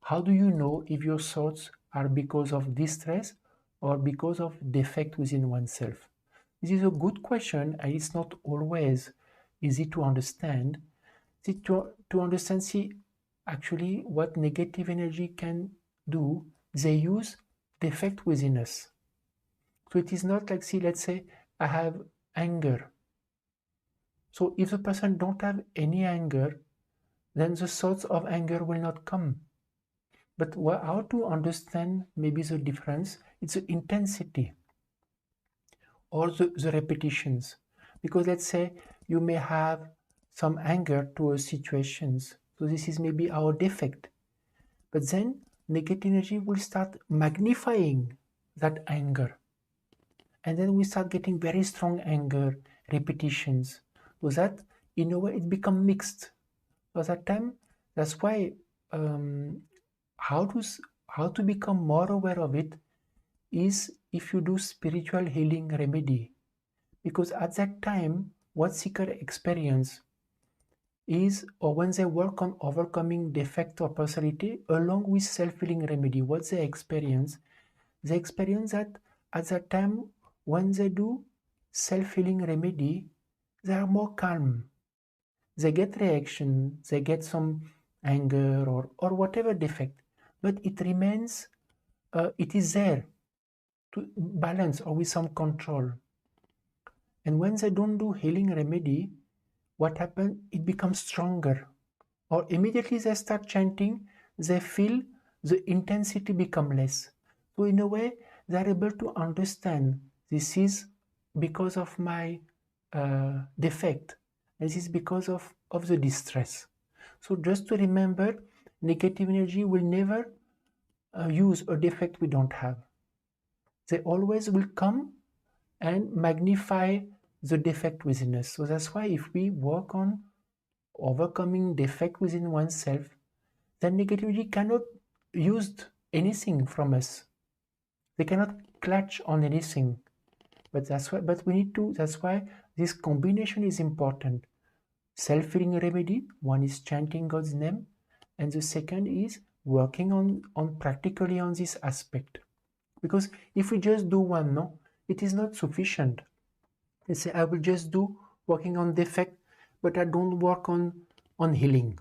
how do you know if your thoughts are because of distress or because of defect within oneself? This is a good question, and it's not always easy to understand. See, to understand, see, actually what negative energy can do, they use defect within us. So it is not like, see, let's say I have anger. So if the person don't have any anger, then the thoughts of anger will not come. But how to understand maybe the difference? It's the intensity or the repetitions. Because let's say you may have some anger towards situations. So this is maybe our defect. But then negative energy will start magnifying that anger. And then we start getting very strong anger, repetitions. So that in a way it becomes mixed. So at that time, that's why how to become more aware of it is if you do spiritual healing remedy, because at that time what seeker experience is, or when they work on overcoming defect or personality along with self-healing remedy, what they experience that at that time when they do self-healing remedy, they are more calm. They get reaction, they get some anger or whatever defect, but it remains, it is there to balance or with some control. And when they don't do healing remedy, what happens? It becomes stronger. Or immediately they start chanting, they feel the intensity become less. So in a way, they are able to understand this is because of my defect. This is because of the distress. So just to remember, negative energy will never use a defect we don't have. They always will come and magnify the defect within us. So that's why if we work on overcoming defect within oneself, then negativity cannot use anything from us. They cannot clutch on anything. But we need to, that's why this combination is important. Self-healing remedy, one is chanting God's name, and the second is working on practically on this aspect. Because if we just do one, no, it is not sufficient. They say, I will just do working on defect, but I don't work on healing.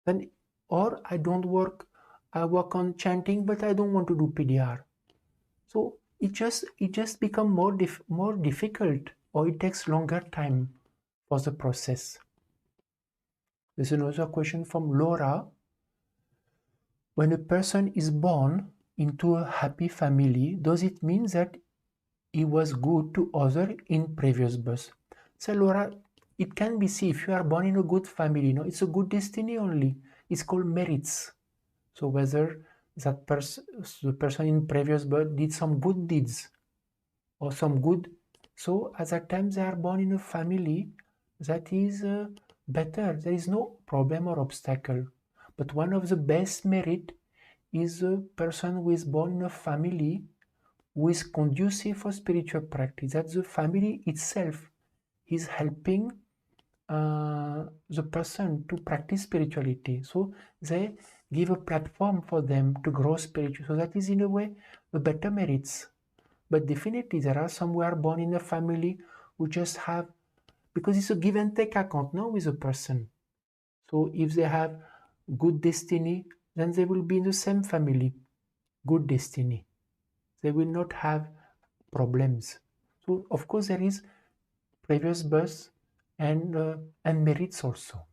Then, or I work on chanting, but I don't want to do PDR. So it just become more difficult, or it takes longer time for the process. There's another question from Laura. When a person is born into a happy family, does it mean that he was good to others in previous birth? So Laura, it can be, see, if you are born in a good family, no, it's a good destiny only. It's called merits. So whether that the person in previous birth did some good deeds or some good, so at that time they are born in a family that is better. There is no problem or obstacle. But one of the best merit is a person who is born in a family who is conducive for spiritual practice. That the family itself is helping the person to practice spirituality. So they give a platform for them to grow spiritually. So that is in a way a better merits. But definitely there are some who are born in a family who just have, because it's a give and take account now with a person. So if they have good destiny, then they will be in the same family, good destiny. They will not have problems. So of course there is previous births and merits also.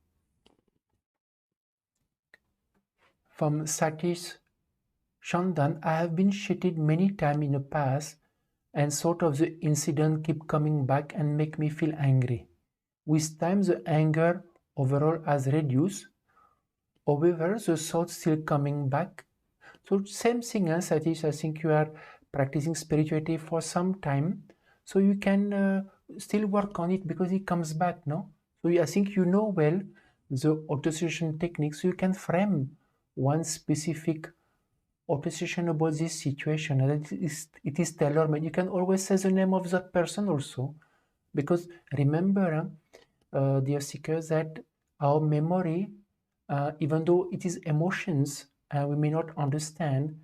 From Satish Chandan, I have been cheated many times in the past, and sort of the incident keep coming back and make me feel angry. With time the anger overall has reduced, however the thoughts still coming back. So same thing as Satish, I think you are practicing spirituality for some time, so you can still work on it because it comes back, no? So I think you know well the auto-suggestion technique, so you can frame one specific auto-suggestion about this situation, and it is tailor-made. You can always say the name of that person also, because remember, dear seekers, that our memory, even though it is emotions, we may not understand,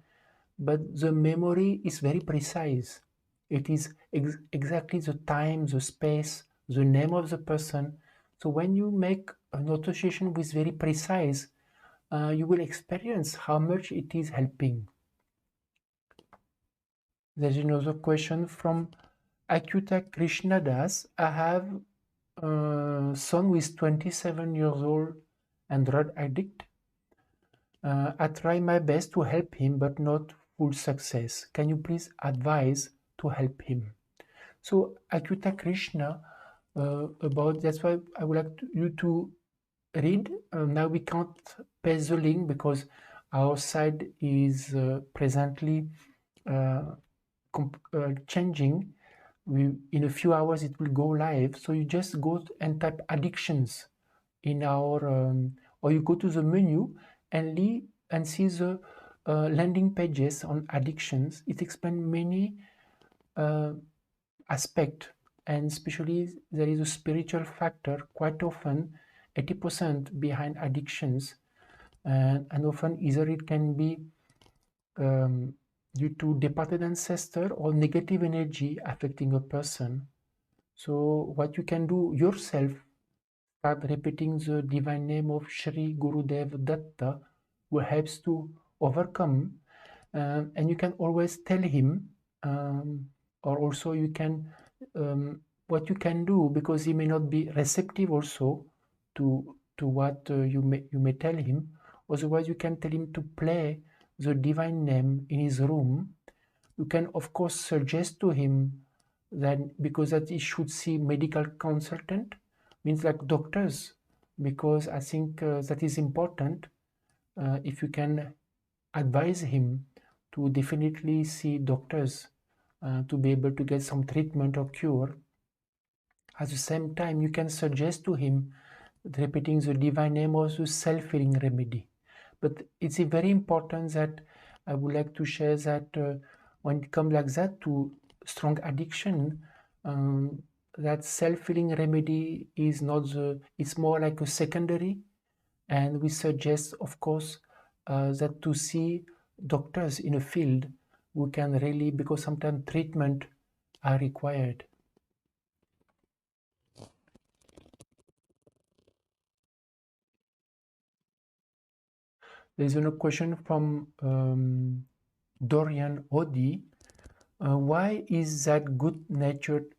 but the memory is very precise. It is exactly the time, the space, the name of the person. So when you make an association with very precise, you will experience how much it is helping. There's another question from Akyuta Krishnadas. I have a son who is 27 years old and drug addict. I try my best to help him, but not full success. Can you please advise to help him? So Akyuta Krishna, about that's why I would like you to read. Now we can't paste the link because our site is presently changing. In a few hours it will go live. So you just go and type addictions in our, or you go to the menu and see the landing pages on addictions. It explains many aspects, and especially there is a spiritual factor quite often 80% behind addictions, and often either it can be due to departed ancestor or negative energy affecting a person. So what you can do yourself, start repeating the divine name of Shri Gurudev Datta, who helps to overcome, and you can always tell him, or also you can, what you can do, because he may not be receptive also to what you may tell him. Otherwise you can tell him to play the divine name in his room. You can of course suggest to him that, because that he should see medical consultant, means like doctors, because I think that is important. If you can advise him to definitely see doctors to be able to get some treatment or cure. At the same time, you can suggest to him repeating the divine name as a self-healing remedy. But it's very important that I would like to share that when it comes like that to strong addiction, that self-healing remedy is not it's more like a secondary, and we suggest, of course, that to see doctors in a field who can really, because sometimes treatment are required. There's another question from Dorian Odi. Why is that good-natured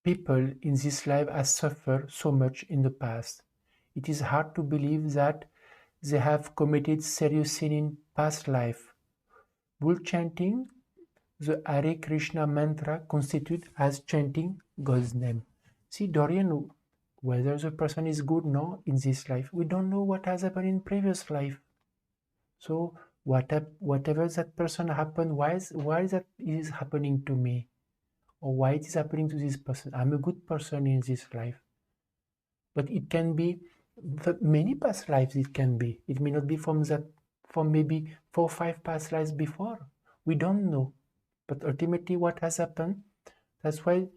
people in this life have suffered so much in the past? It is hard to believe that they have committed serious sin in past life. Will chanting the Hare Krishna mantra constitute as chanting God's name? See, Dorian, whether the person is good or no in this life, we don't know what has happened in previous life. So whatever that person happened, why that is happening to me, or why it is happening to this person? I'm a good person in this life, but it can be many past lives. It can be. It may not be from maybe 4 or 5 past lives before. We don't know. But ultimately, what has happened? That's why,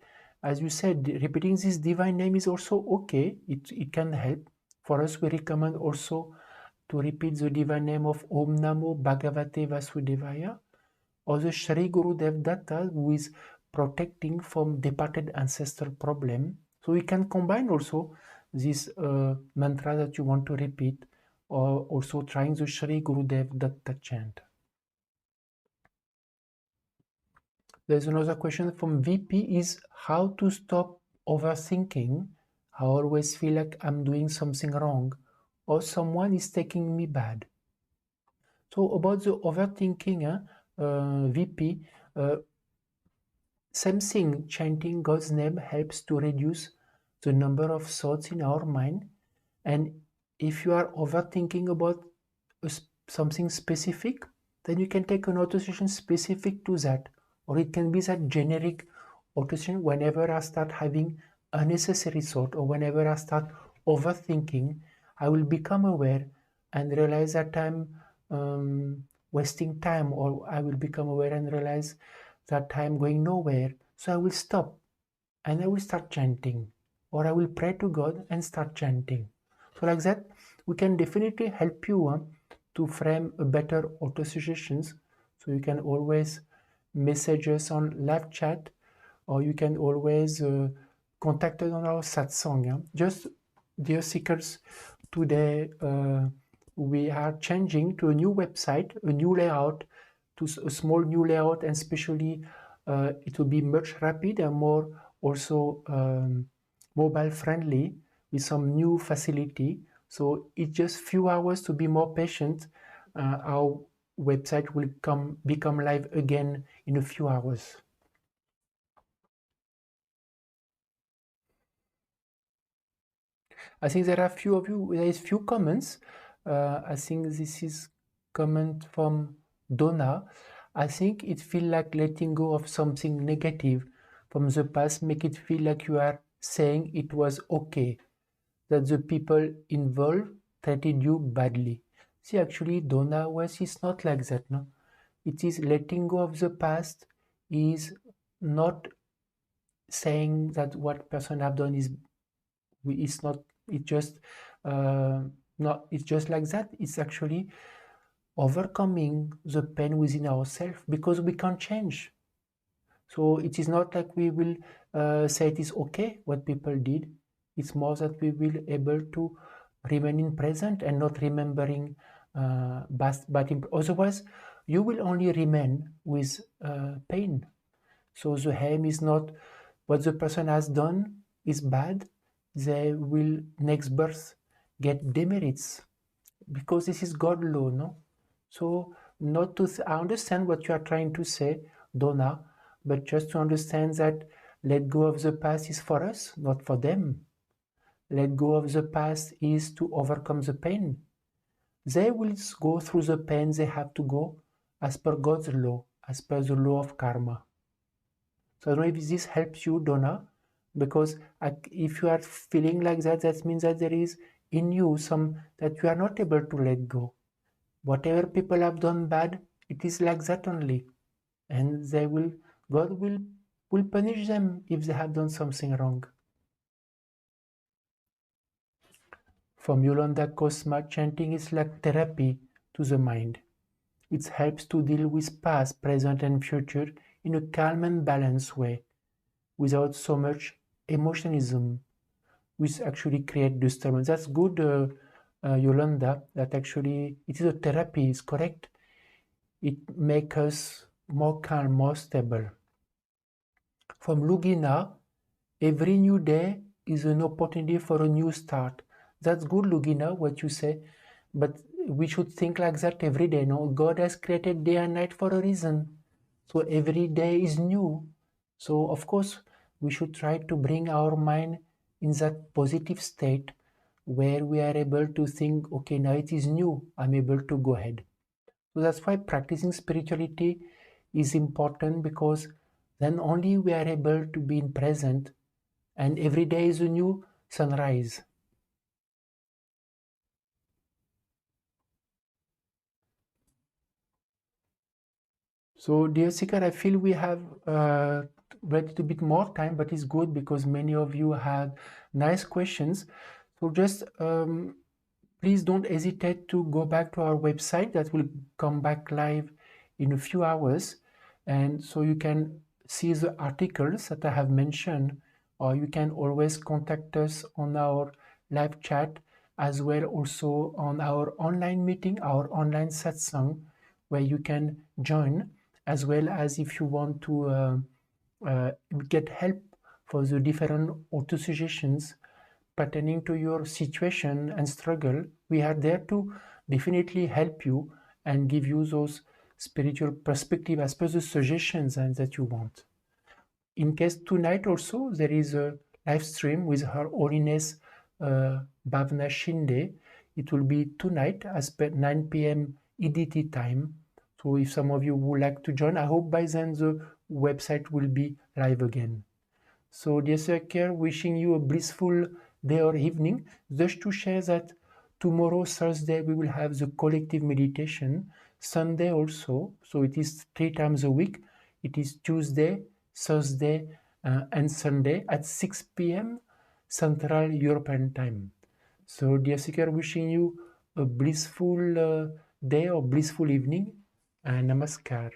as you said, repeating this divine name is also okay. It can help. For us, we recommend also to repeat the divine name of Om Namo Bhagavate Vasudevaya, or the Shri Gurudev Datta, who is protecting from departed ancestral problem. So we can combine also this mantra that you want to repeat, or also trying the Shri Gurudev Datta chant. There's another question from VP is how to stop overthinking. I always feel like I'm doing something wrong or someone is taking me bad. So about the overthinking, VP, same thing, chanting God's name helps to reduce the number of thoughts in our mind. And if you are overthinking about something specific, then you can take an auto session specific to that. Or it can be that generic auto session whenever I start having unnecessary thought or whenever I start overthinking, I will become aware and realize that I'm wasting time, or I will become aware and realize that I'm going nowhere. So I will stop and I will start chanting, or I will pray to God and start chanting. So like that, we can definitely help you to frame a better auto suggestions. So you can always message us on live chat, or you can always contact us on our satsang. Just, dear seekers, today we are changing to a new website, a new layout, to a small new layout, and especially it will be much rapid and more also mobile friendly with some new facility. So it's just few hours to be more patient. Our website will become live again in a few hours. I think there are few of you, there is few comments. I think this is comment from Donna. I think it feel like letting go of something negative from the past make it feel like you are saying it was okay, that the people involved treated you badly. See, actually, Donna, was it's not like that, no? It is letting go of the past is not saying that what person have done is it's not, it just not, it's just like that. It's actually overcoming the pain within ourselves because we can't change. So it is not like we will say it is okay what people did. It's more that we will able to remain in present and not remembering otherwise you will only remain with pain. So the aim is not what the person has done is bad. They will next birth get demerits because this is God law, no? So not to I understand what you are trying to say, Donna, but just to understand that let go of the past is for us, not for them. Let go of the past is to overcome the pain. They will go through the pain they have to go as per God's law, as per the law of karma. So I don't know if this helps you, Donna, because if you are feeling like that, that means that there is in you some that you are not able to let go. Whatever people have done bad, it is like that only, and God will punish them if they have done something wrong. From Yolanda Cosma, chanting is like therapy to the mind. It helps to deal with past, present, and future in a calm and balanced way, without so much emotionalism, which actually create disturbance. That's good, Yolanda, that actually it is a therapy, is correct. It makes us more calm, more stable. From Lugina, every new day is an opportunity for a new start. That's good, Lugina, what you say, but we should think like that every day. No, God has created day and night for a reason. So every day is new. So of course, we should try to bring our mind in that positive state where we are able to think, okay, now it is new, I'm able to go ahead. So that's why practicing spirituality is important, because then only we are able to be in present, and every day is a new sunrise. So dear seeker, I feel we have a little bit more time, but it's good because many of you had nice questions. So just please don't hesitate to go back to our website that will come back live in a few hours. And so you can see the articles that I have mentioned, or you can always contact us on our live chat, as well also on our online meeting, our online satsang, where you can join. as well as if you want to get help for the different auto-suggestions pertaining to your situation and struggle. We are there to definitely help you and give you those spiritual perspective as per the suggestions and that you want. In case tonight also there is a live stream with Her Holiness Bhavna Shinde. It will be tonight as per 9 p.m. EDT time. So if some of you would like to join, I hope by then the website will be live again. So dear Cyriaque, wishing you a blissful day or evening. Just to share that tomorrow, Thursday, we will have the collective meditation. Sunday also, so it is 3 times a week. It is Tuesday, Thursday, and Sunday at 6 p.m. Central European time. So dear Cyriaque, wishing you a blissful day or blissful evening. Namaskar.